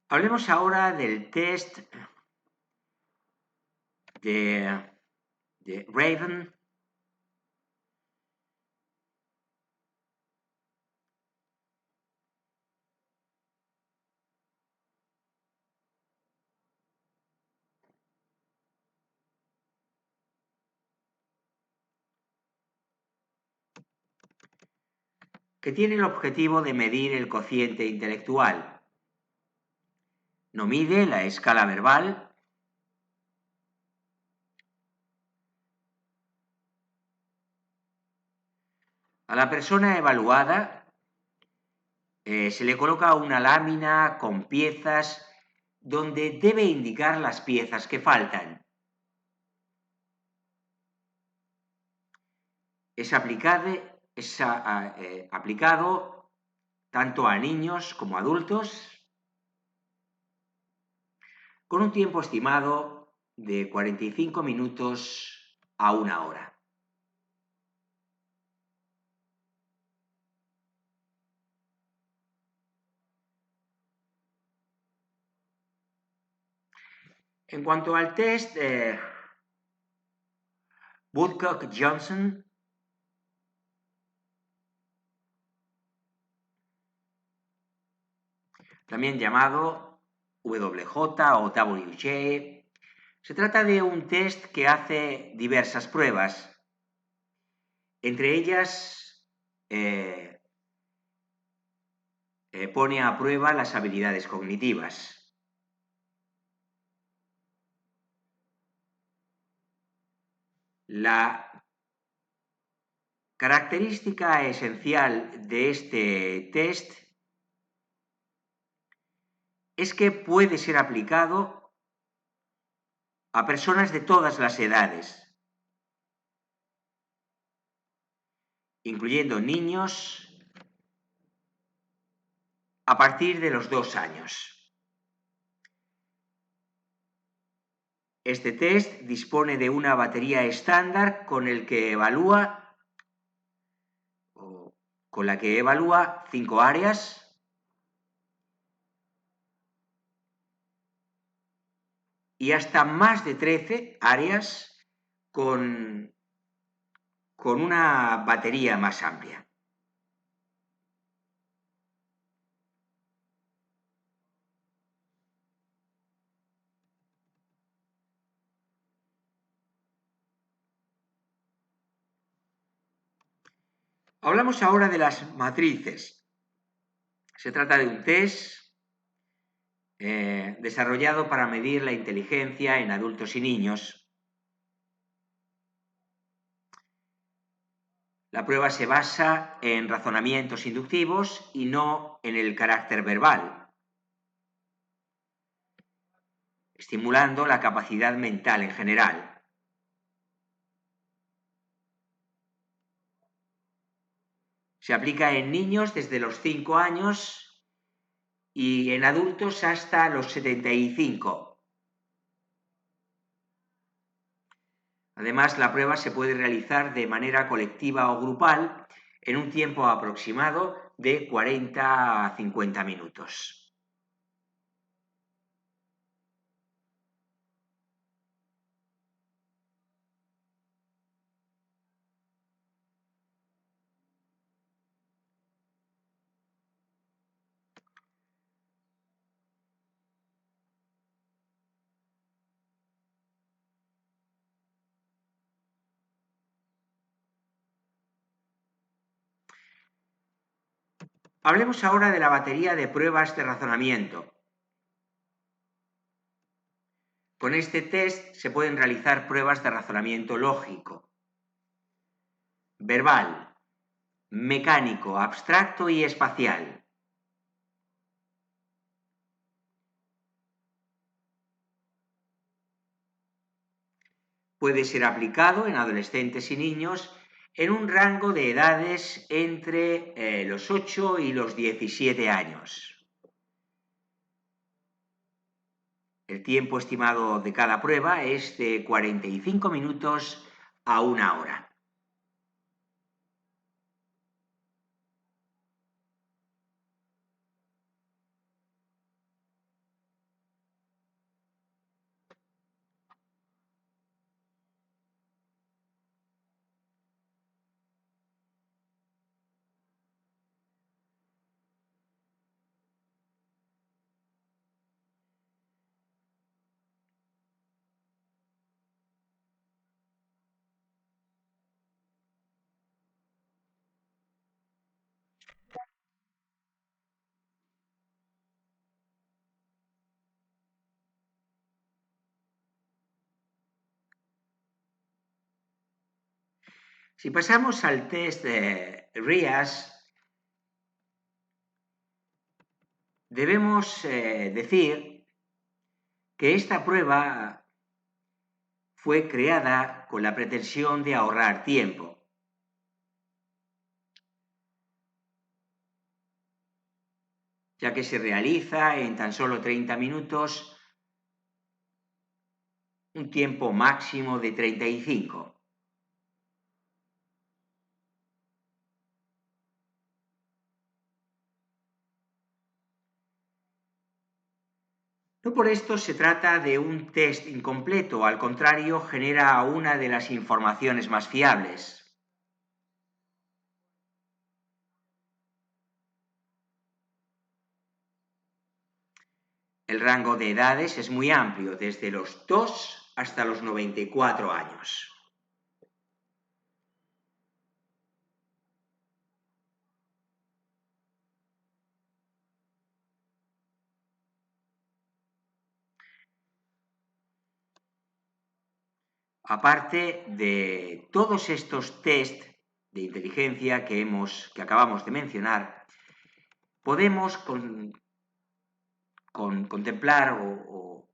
[SPEAKER 1] Hablemos ahora del test de Raven. Que tiene el objetivo de medir el cociente intelectual. No mide la escala verbal, a la persona evaluada se le coloca una lámina con piezas donde debe indicar las piezas que faltan. Es aplicado tanto a niños como a adultos, con un tiempo estimado de 45 minutos a 1 hora. En cuanto al test, Woodcock-Johnson también llamado WJ o WJ, se trata de un test que hace diversas pruebas. Entre ellas, pone a prueba las habilidades cognitivas. La característica esencial de este test es que puede ser aplicado a personas de todas las edades, incluyendo niños a partir de los 2 años. Este test dispone de una batería estándar con la que evalúa 5 áreas y hasta más de 13 áreas con una batería más amplia. Hablamos ahora de las matrices. Se trata de un test desarrollado para medir la inteligencia en adultos y niños. La prueba se basa en razonamientos inductivos y no en el carácter verbal, estimulando la capacidad mental en general. Se aplica en niños desde los 5 años y en adultos hasta los 75. Además, la prueba se puede realizar de manera colectiva o grupal en un tiempo aproximado de 40 a 50 minutos. Hablemos ahora de la batería de pruebas de razonamiento. Con este test se pueden realizar pruebas de razonamiento lógico, verbal, mecánico, abstracto y espacial. Puede ser aplicado en adolescentes y niños en un rango de edades entre los 8 y los 17 años. El tiempo estimado de cada prueba es de 45 minutos a 1 hora. Si pasamos al test de RIAS, debemos decir que esta prueba fue creada con la pretensión de ahorrar tiempo. Ya que se realiza en tan solo 30 minutos, un tiempo máximo de 35. No por esto se trata de un test incompleto, al contrario, genera una de las informaciones más fiables. El rango de edades es muy amplio, desde los 2 hasta los 94 años. Aparte de todos estos test de inteligencia que acabamos de mencionar, podemos contemplar o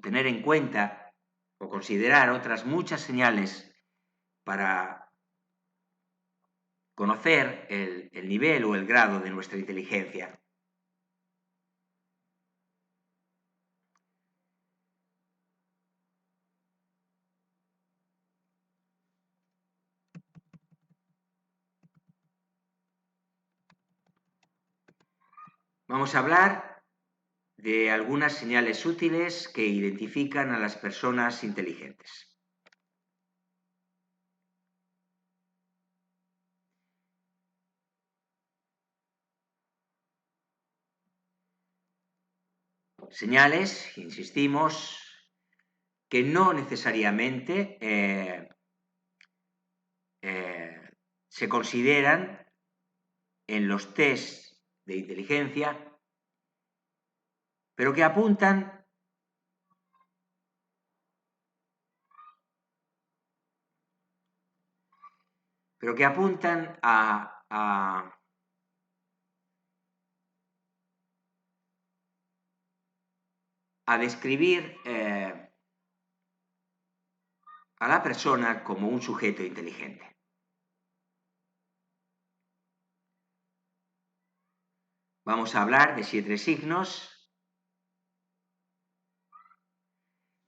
[SPEAKER 1] tener en cuenta o considerar otras muchas señales para conocer el nivel o el grado de nuestra inteligencia. Vamos a hablar de algunas señales útiles que identifican a las personas inteligentes. Señales, insistimos, que no necesariamente se consideran en los test de inteligencia, pero que apuntan a describir a la persona como un sujeto inteligente. Vamos a hablar de 7 signos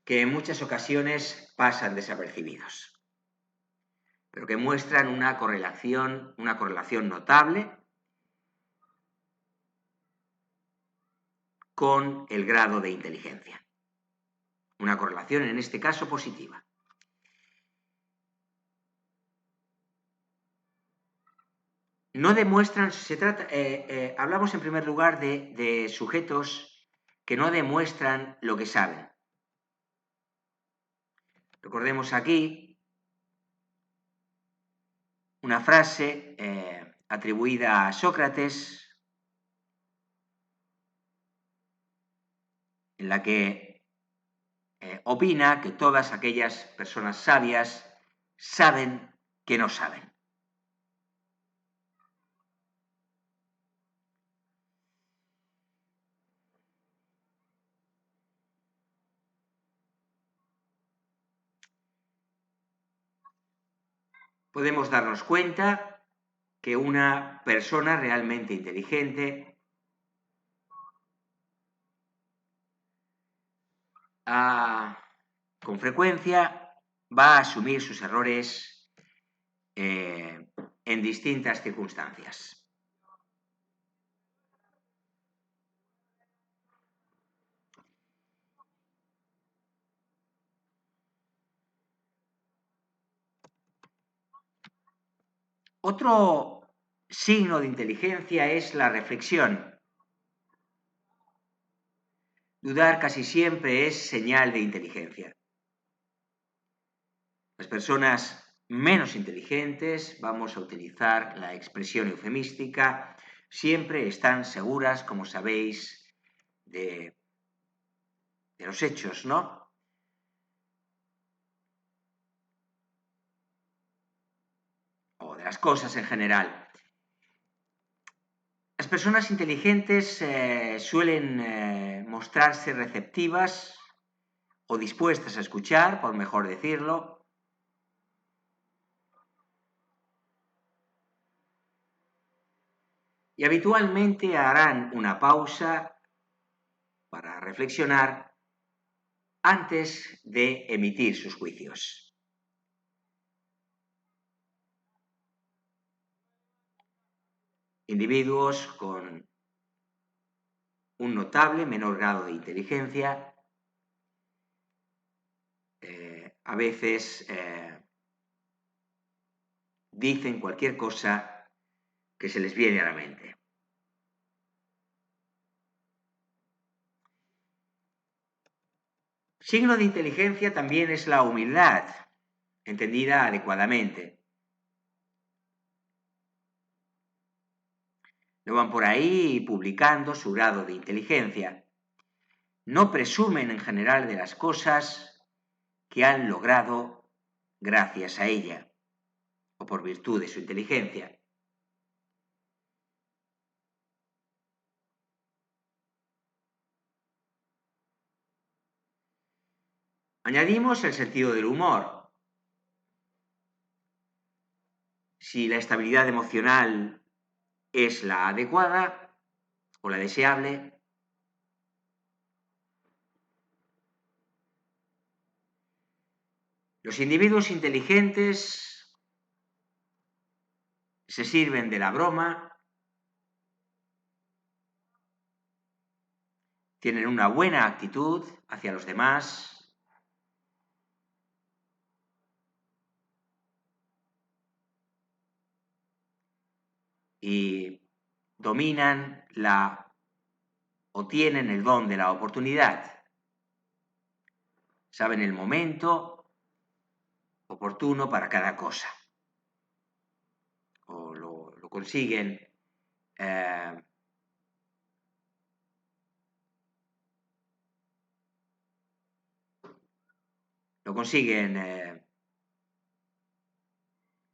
[SPEAKER 1] que en muchas ocasiones pasan desapercibidos, pero que muestran una correlación notable con el grado de inteligencia. Una correlación, en este caso, positiva. No demuestran, hablamos en primer lugar de sujetos que no demuestran lo que saben. Recordemos aquí una frase atribuida a Sócrates, en la que opina que todas aquellas personas sabias saben que no saben. Podemos darnos cuenta que una persona realmente inteligente con frecuencia va a asumir sus errores en distintas circunstancias. Otro signo de inteligencia es la reflexión. Dudar casi siempre es señal de inteligencia. Las personas menos inteligentes, vamos a utilizar la expresión eufemística, siempre están seguras, como sabéis, de los hechos, ¿no? O de las cosas en general. Las personas inteligentes suelen mostrarse receptivas o dispuestas a escuchar, por mejor decirlo, y habitualmente harán una pausa para reflexionar antes de emitir sus juicios. Individuos con un notable menor grado de inteligencia, a veces dicen cualquier cosa que se les viene a la mente. Signo de inteligencia también es la humildad, entendida adecuadamente. No van por ahí publicando su grado de inteligencia. No presumen en general de las cosas que han logrado gracias a ella o por virtud de su inteligencia. Añadimos el sentido del humor. Si la estabilidad emocional es la adecuada o la deseable, los individuos inteligentes se sirven de la broma, tienen una buena actitud hacia los demás, y dominan o tienen el don de la oportunidad. Saben el momento oportuno para cada cosa. O lo consiguen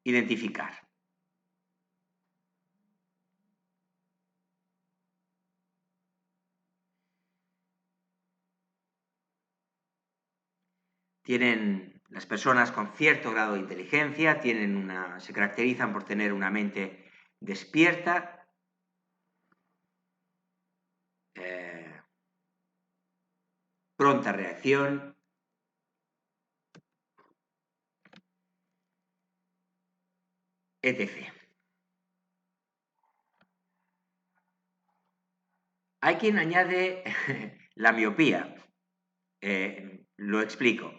[SPEAKER 1] identificar. Las personas con cierto grado de inteligencia se caracterizan por tener una mente despierta, pronta reacción, etc. Hay quien añade la miopía. Lo explico.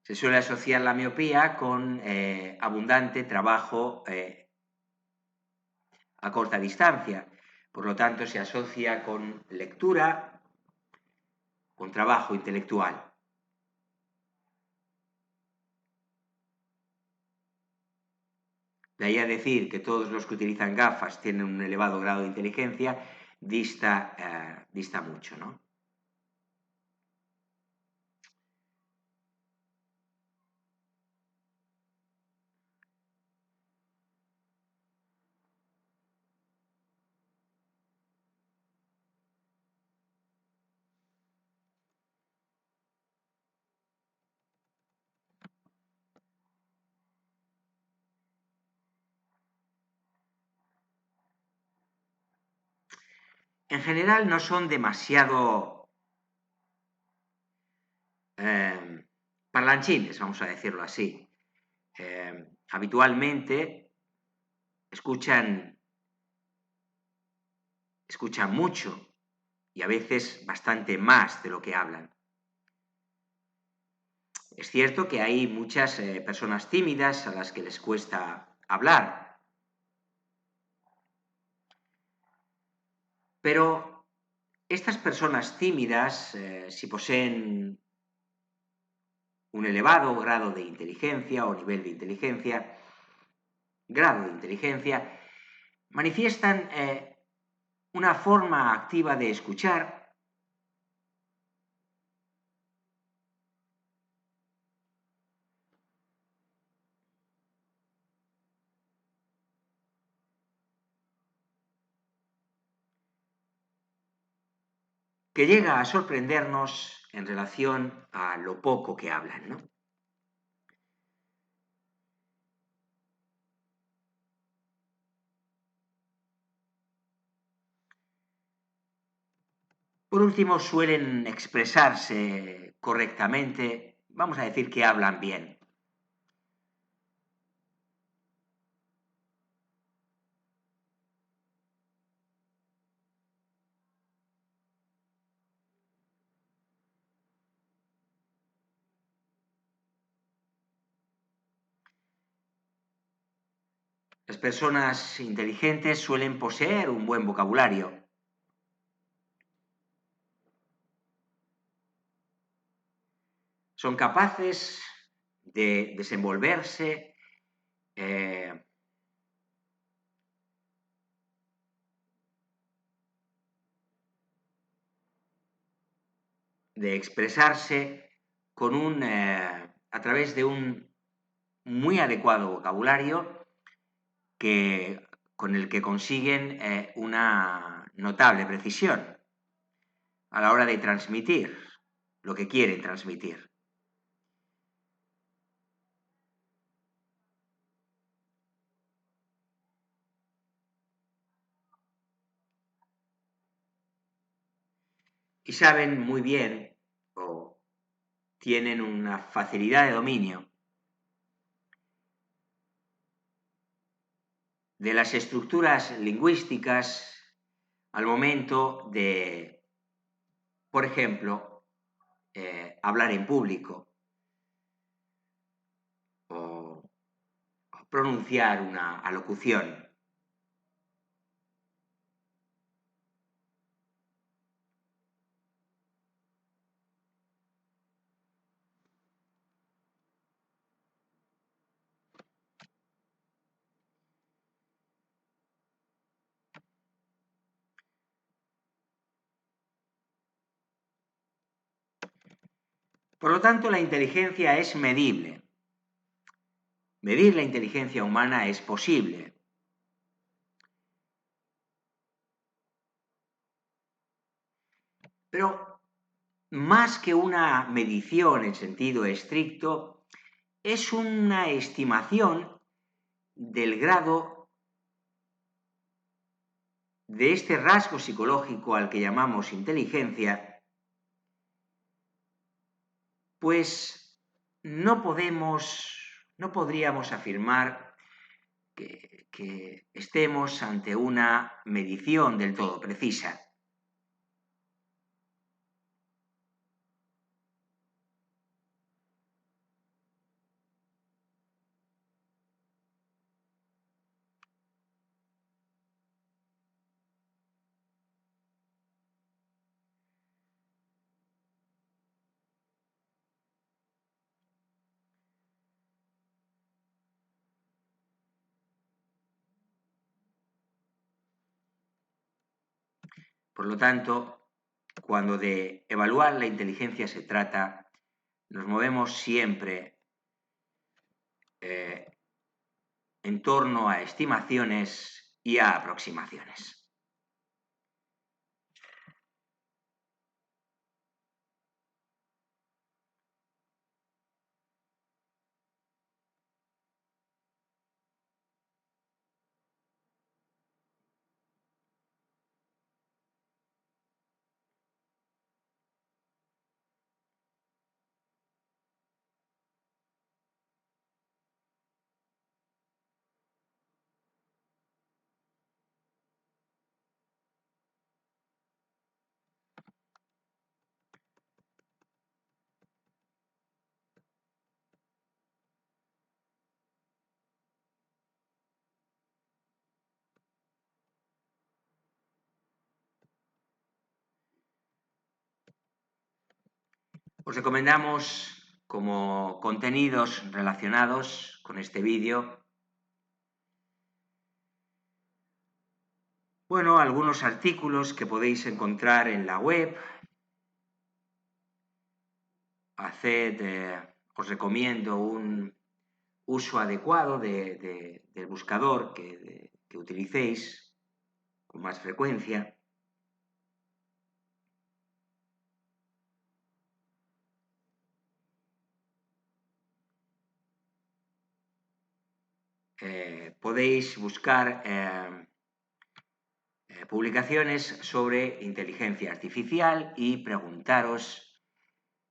[SPEAKER 1] Se suele asociar la miopía con abundante trabajo a corta distancia. Por lo tanto, se asocia con lectura, con trabajo intelectual. De ahí a decir que todos los que utilizan gafas tienen un elevado grado de inteligencia, dista mucho, ¿no? En general no son demasiado parlanchines, vamos a decirlo así. Habitualmente escuchan mucho y a veces bastante más de lo que hablan. Es cierto que hay muchas personas tímidas a las que les cuesta hablar, pero estas personas tímidas, si poseen un elevado grado de inteligencia o nivel de inteligencia, manifiestan una forma activa de escuchar que llega a sorprendernos en relación a lo poco que hablan, ¿no? Por último, suelen expresarse correctamente, vamos a decir que hablan bien. Las personas inteligentes suelen poseer un buen vocabulario. Son capaces de desenvolverse de expresarse a través de un muy adecuado vocabulario con el que consiguen una notable precisión a la hora de transmitir lo que quieren transmitir. Y saben muy bien o tienen una facilidad de dominio de las estructuras lingüísticas al momento de, por ejemplo, hablar en público o pronunciar una alocución. Por lo tanto, la inteligencia es medible. Medir la inteligencia humana es posible. Pero más que una medición en sentido estricto, es una estimación del grado de este rasgo psicológico al que llamamos inteligencia, pues no podríamos afirmar que estemos ante una medición del todo precisa. Por lo tanto, cuando de evaluar la inteligencia se trata, nos movemos siempre en torno a estimaciones y a aproximaciones. Os recomendamos como contenidos relacionados con este vídeo, bueno, algunos artículos que podéis encontrar en la web. Os recomiendo un uso adecuado del buscador que utilicéis con más frecuencia. Podéis buscar publicaciones sobre inteligencia artificial y preguntaros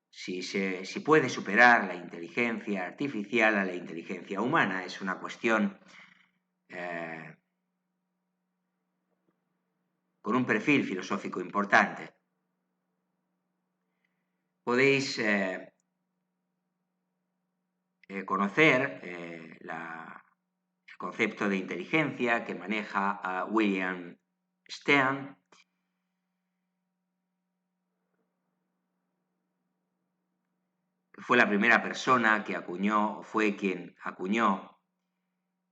[SPEAKER 1] si puede superar la inteligencia artificial a la inteligencia humana. Es una cuestión con un perfil filosófico importante. Podéis conocer el concepto de inteligencia que maneja William Stern, que fue la primera persona que acuñó, fue quien acuñó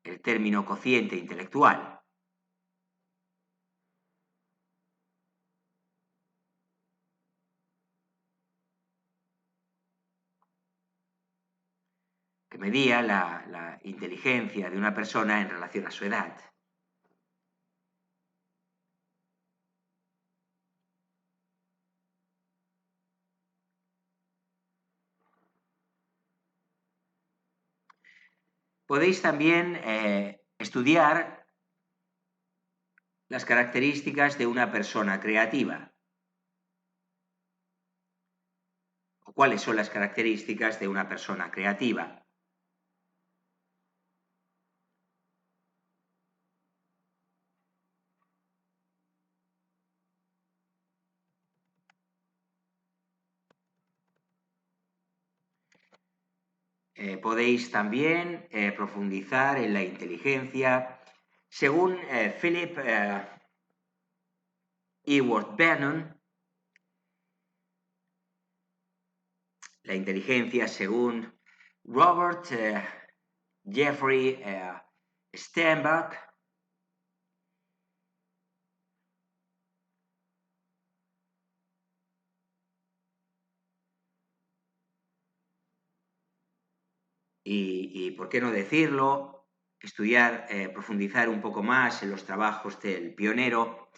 [SPEAKER 1] el término cociente intelectual. Que medía la inteligencia de una persona en relación a su edad. Podéis también estudiar las características de una persona creativa. ¿O cuáles son las características de una persona creativa? Podéis también profundizar en la inteligencia. Según Philip Ewart Vernon, la inteligencia, según Robert Jeffrey Sternberg, y por qué no decirlo, estudiar, profundizar un poco más en los trabajos del pionero,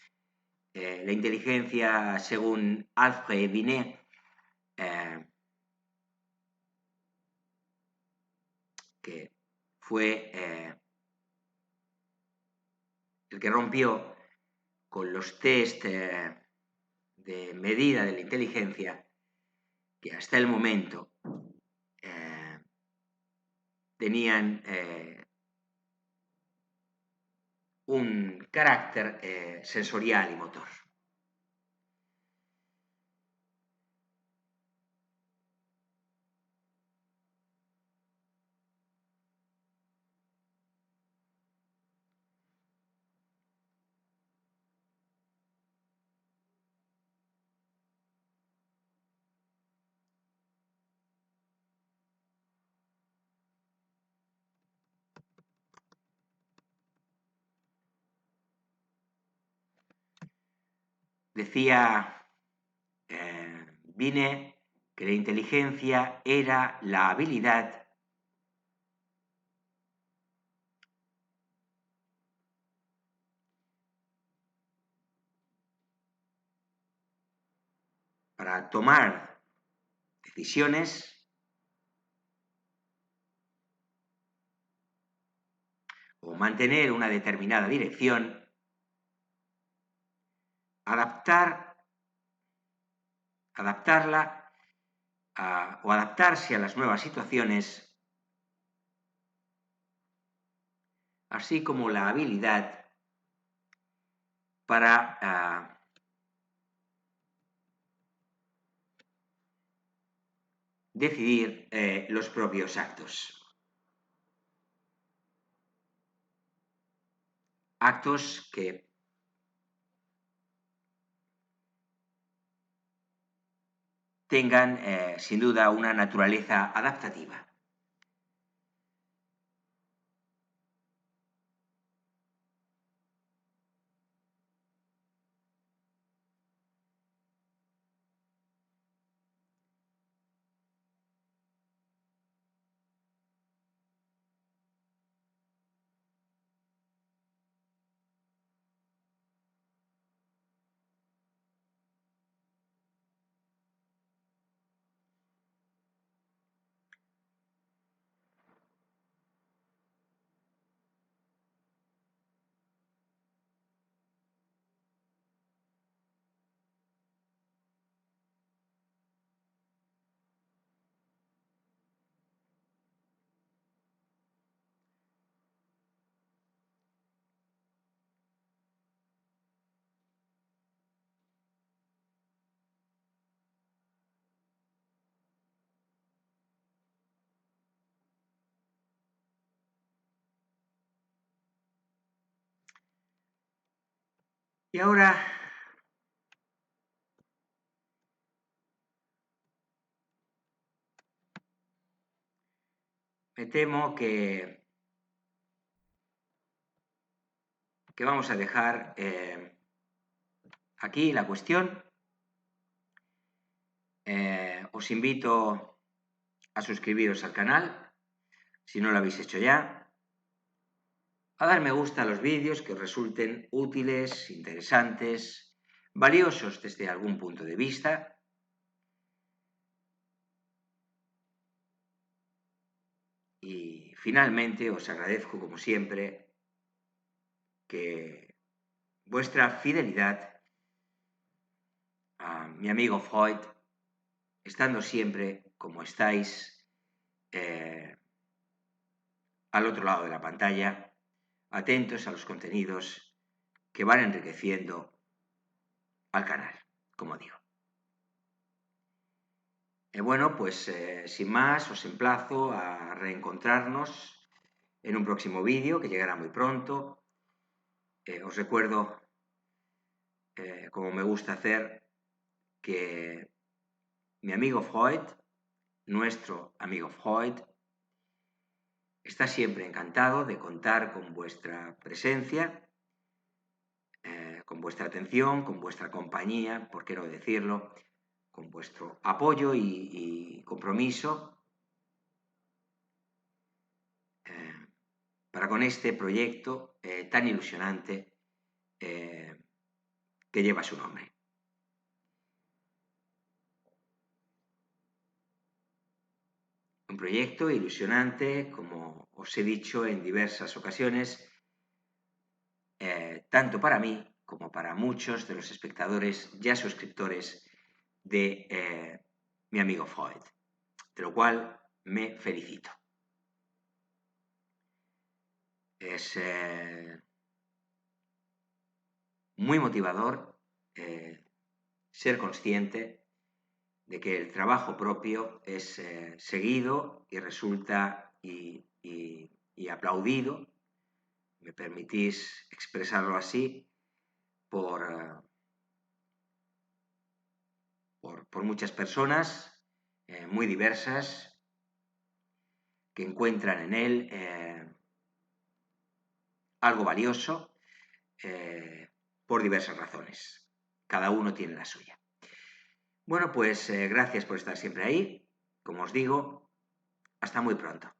[SPEAKER 1] la inteligencia, según Alfred Binet, que fue el que rompió con los test de medida de la inteligencia que hasta el momento tenían un carácter sensorial y motor. Decía Binet que la inteligencia era la habilidad para tomar decisiones o mantener una determinada dirección, adaptarla o adaptarse a las nuevas situaciones, así como la habilidad para decidir los propios actos. Actos que tengan, sin duda, una naturaleza adaptativa. Y ahora me temo que vamos a dejar aquí la cuestión. Os invito a suscribiros al canal, si no lo habéis hecho ya, a dar me gusta a los vídeos que os resulten útiles, interesantes, valiosos desde algún punto de vista. Y finalmente os agradezco, como siempre, que vuestra fidelidad a mi amigo Freud, estando siempre, como estáis, al otro lado de la pantalla, atentos a los contenidos que van enriqueciendo al canal, como digo. Bueno, pues sin más, os emplazo a reencontrarnos en un próximo vídeo que llegará muy pronto. Os recuerdo, como me gusta hacer, que mi amigo Freud, nuestro amigo Freud, está siempre encantado de contar con vuestra presencia, con vuestra atención, con vuestra compañía, por qué no decirlo, con vuestro apoyo y compromiso para con este proyecto tan ilusionante que lleva su nombre. Un proyecto ilusionante, como os he dicho en diversas ocasiones, tanto para mí como para muchos de los espectadores ya suscriptores de mi amigo Freud, de lo cual me felicito. Es muy motivador ser consciente de que el trabajo propio es seguido y resulta y aplaudido, me permitís expresarlo así, por muchas personas muy diversas que encuentran en él algo valioso por diversas razones. Cada uno tiene la suya. Bueno, pues gracias por estar siempre ahí. Como os digo, hasta muy pronto.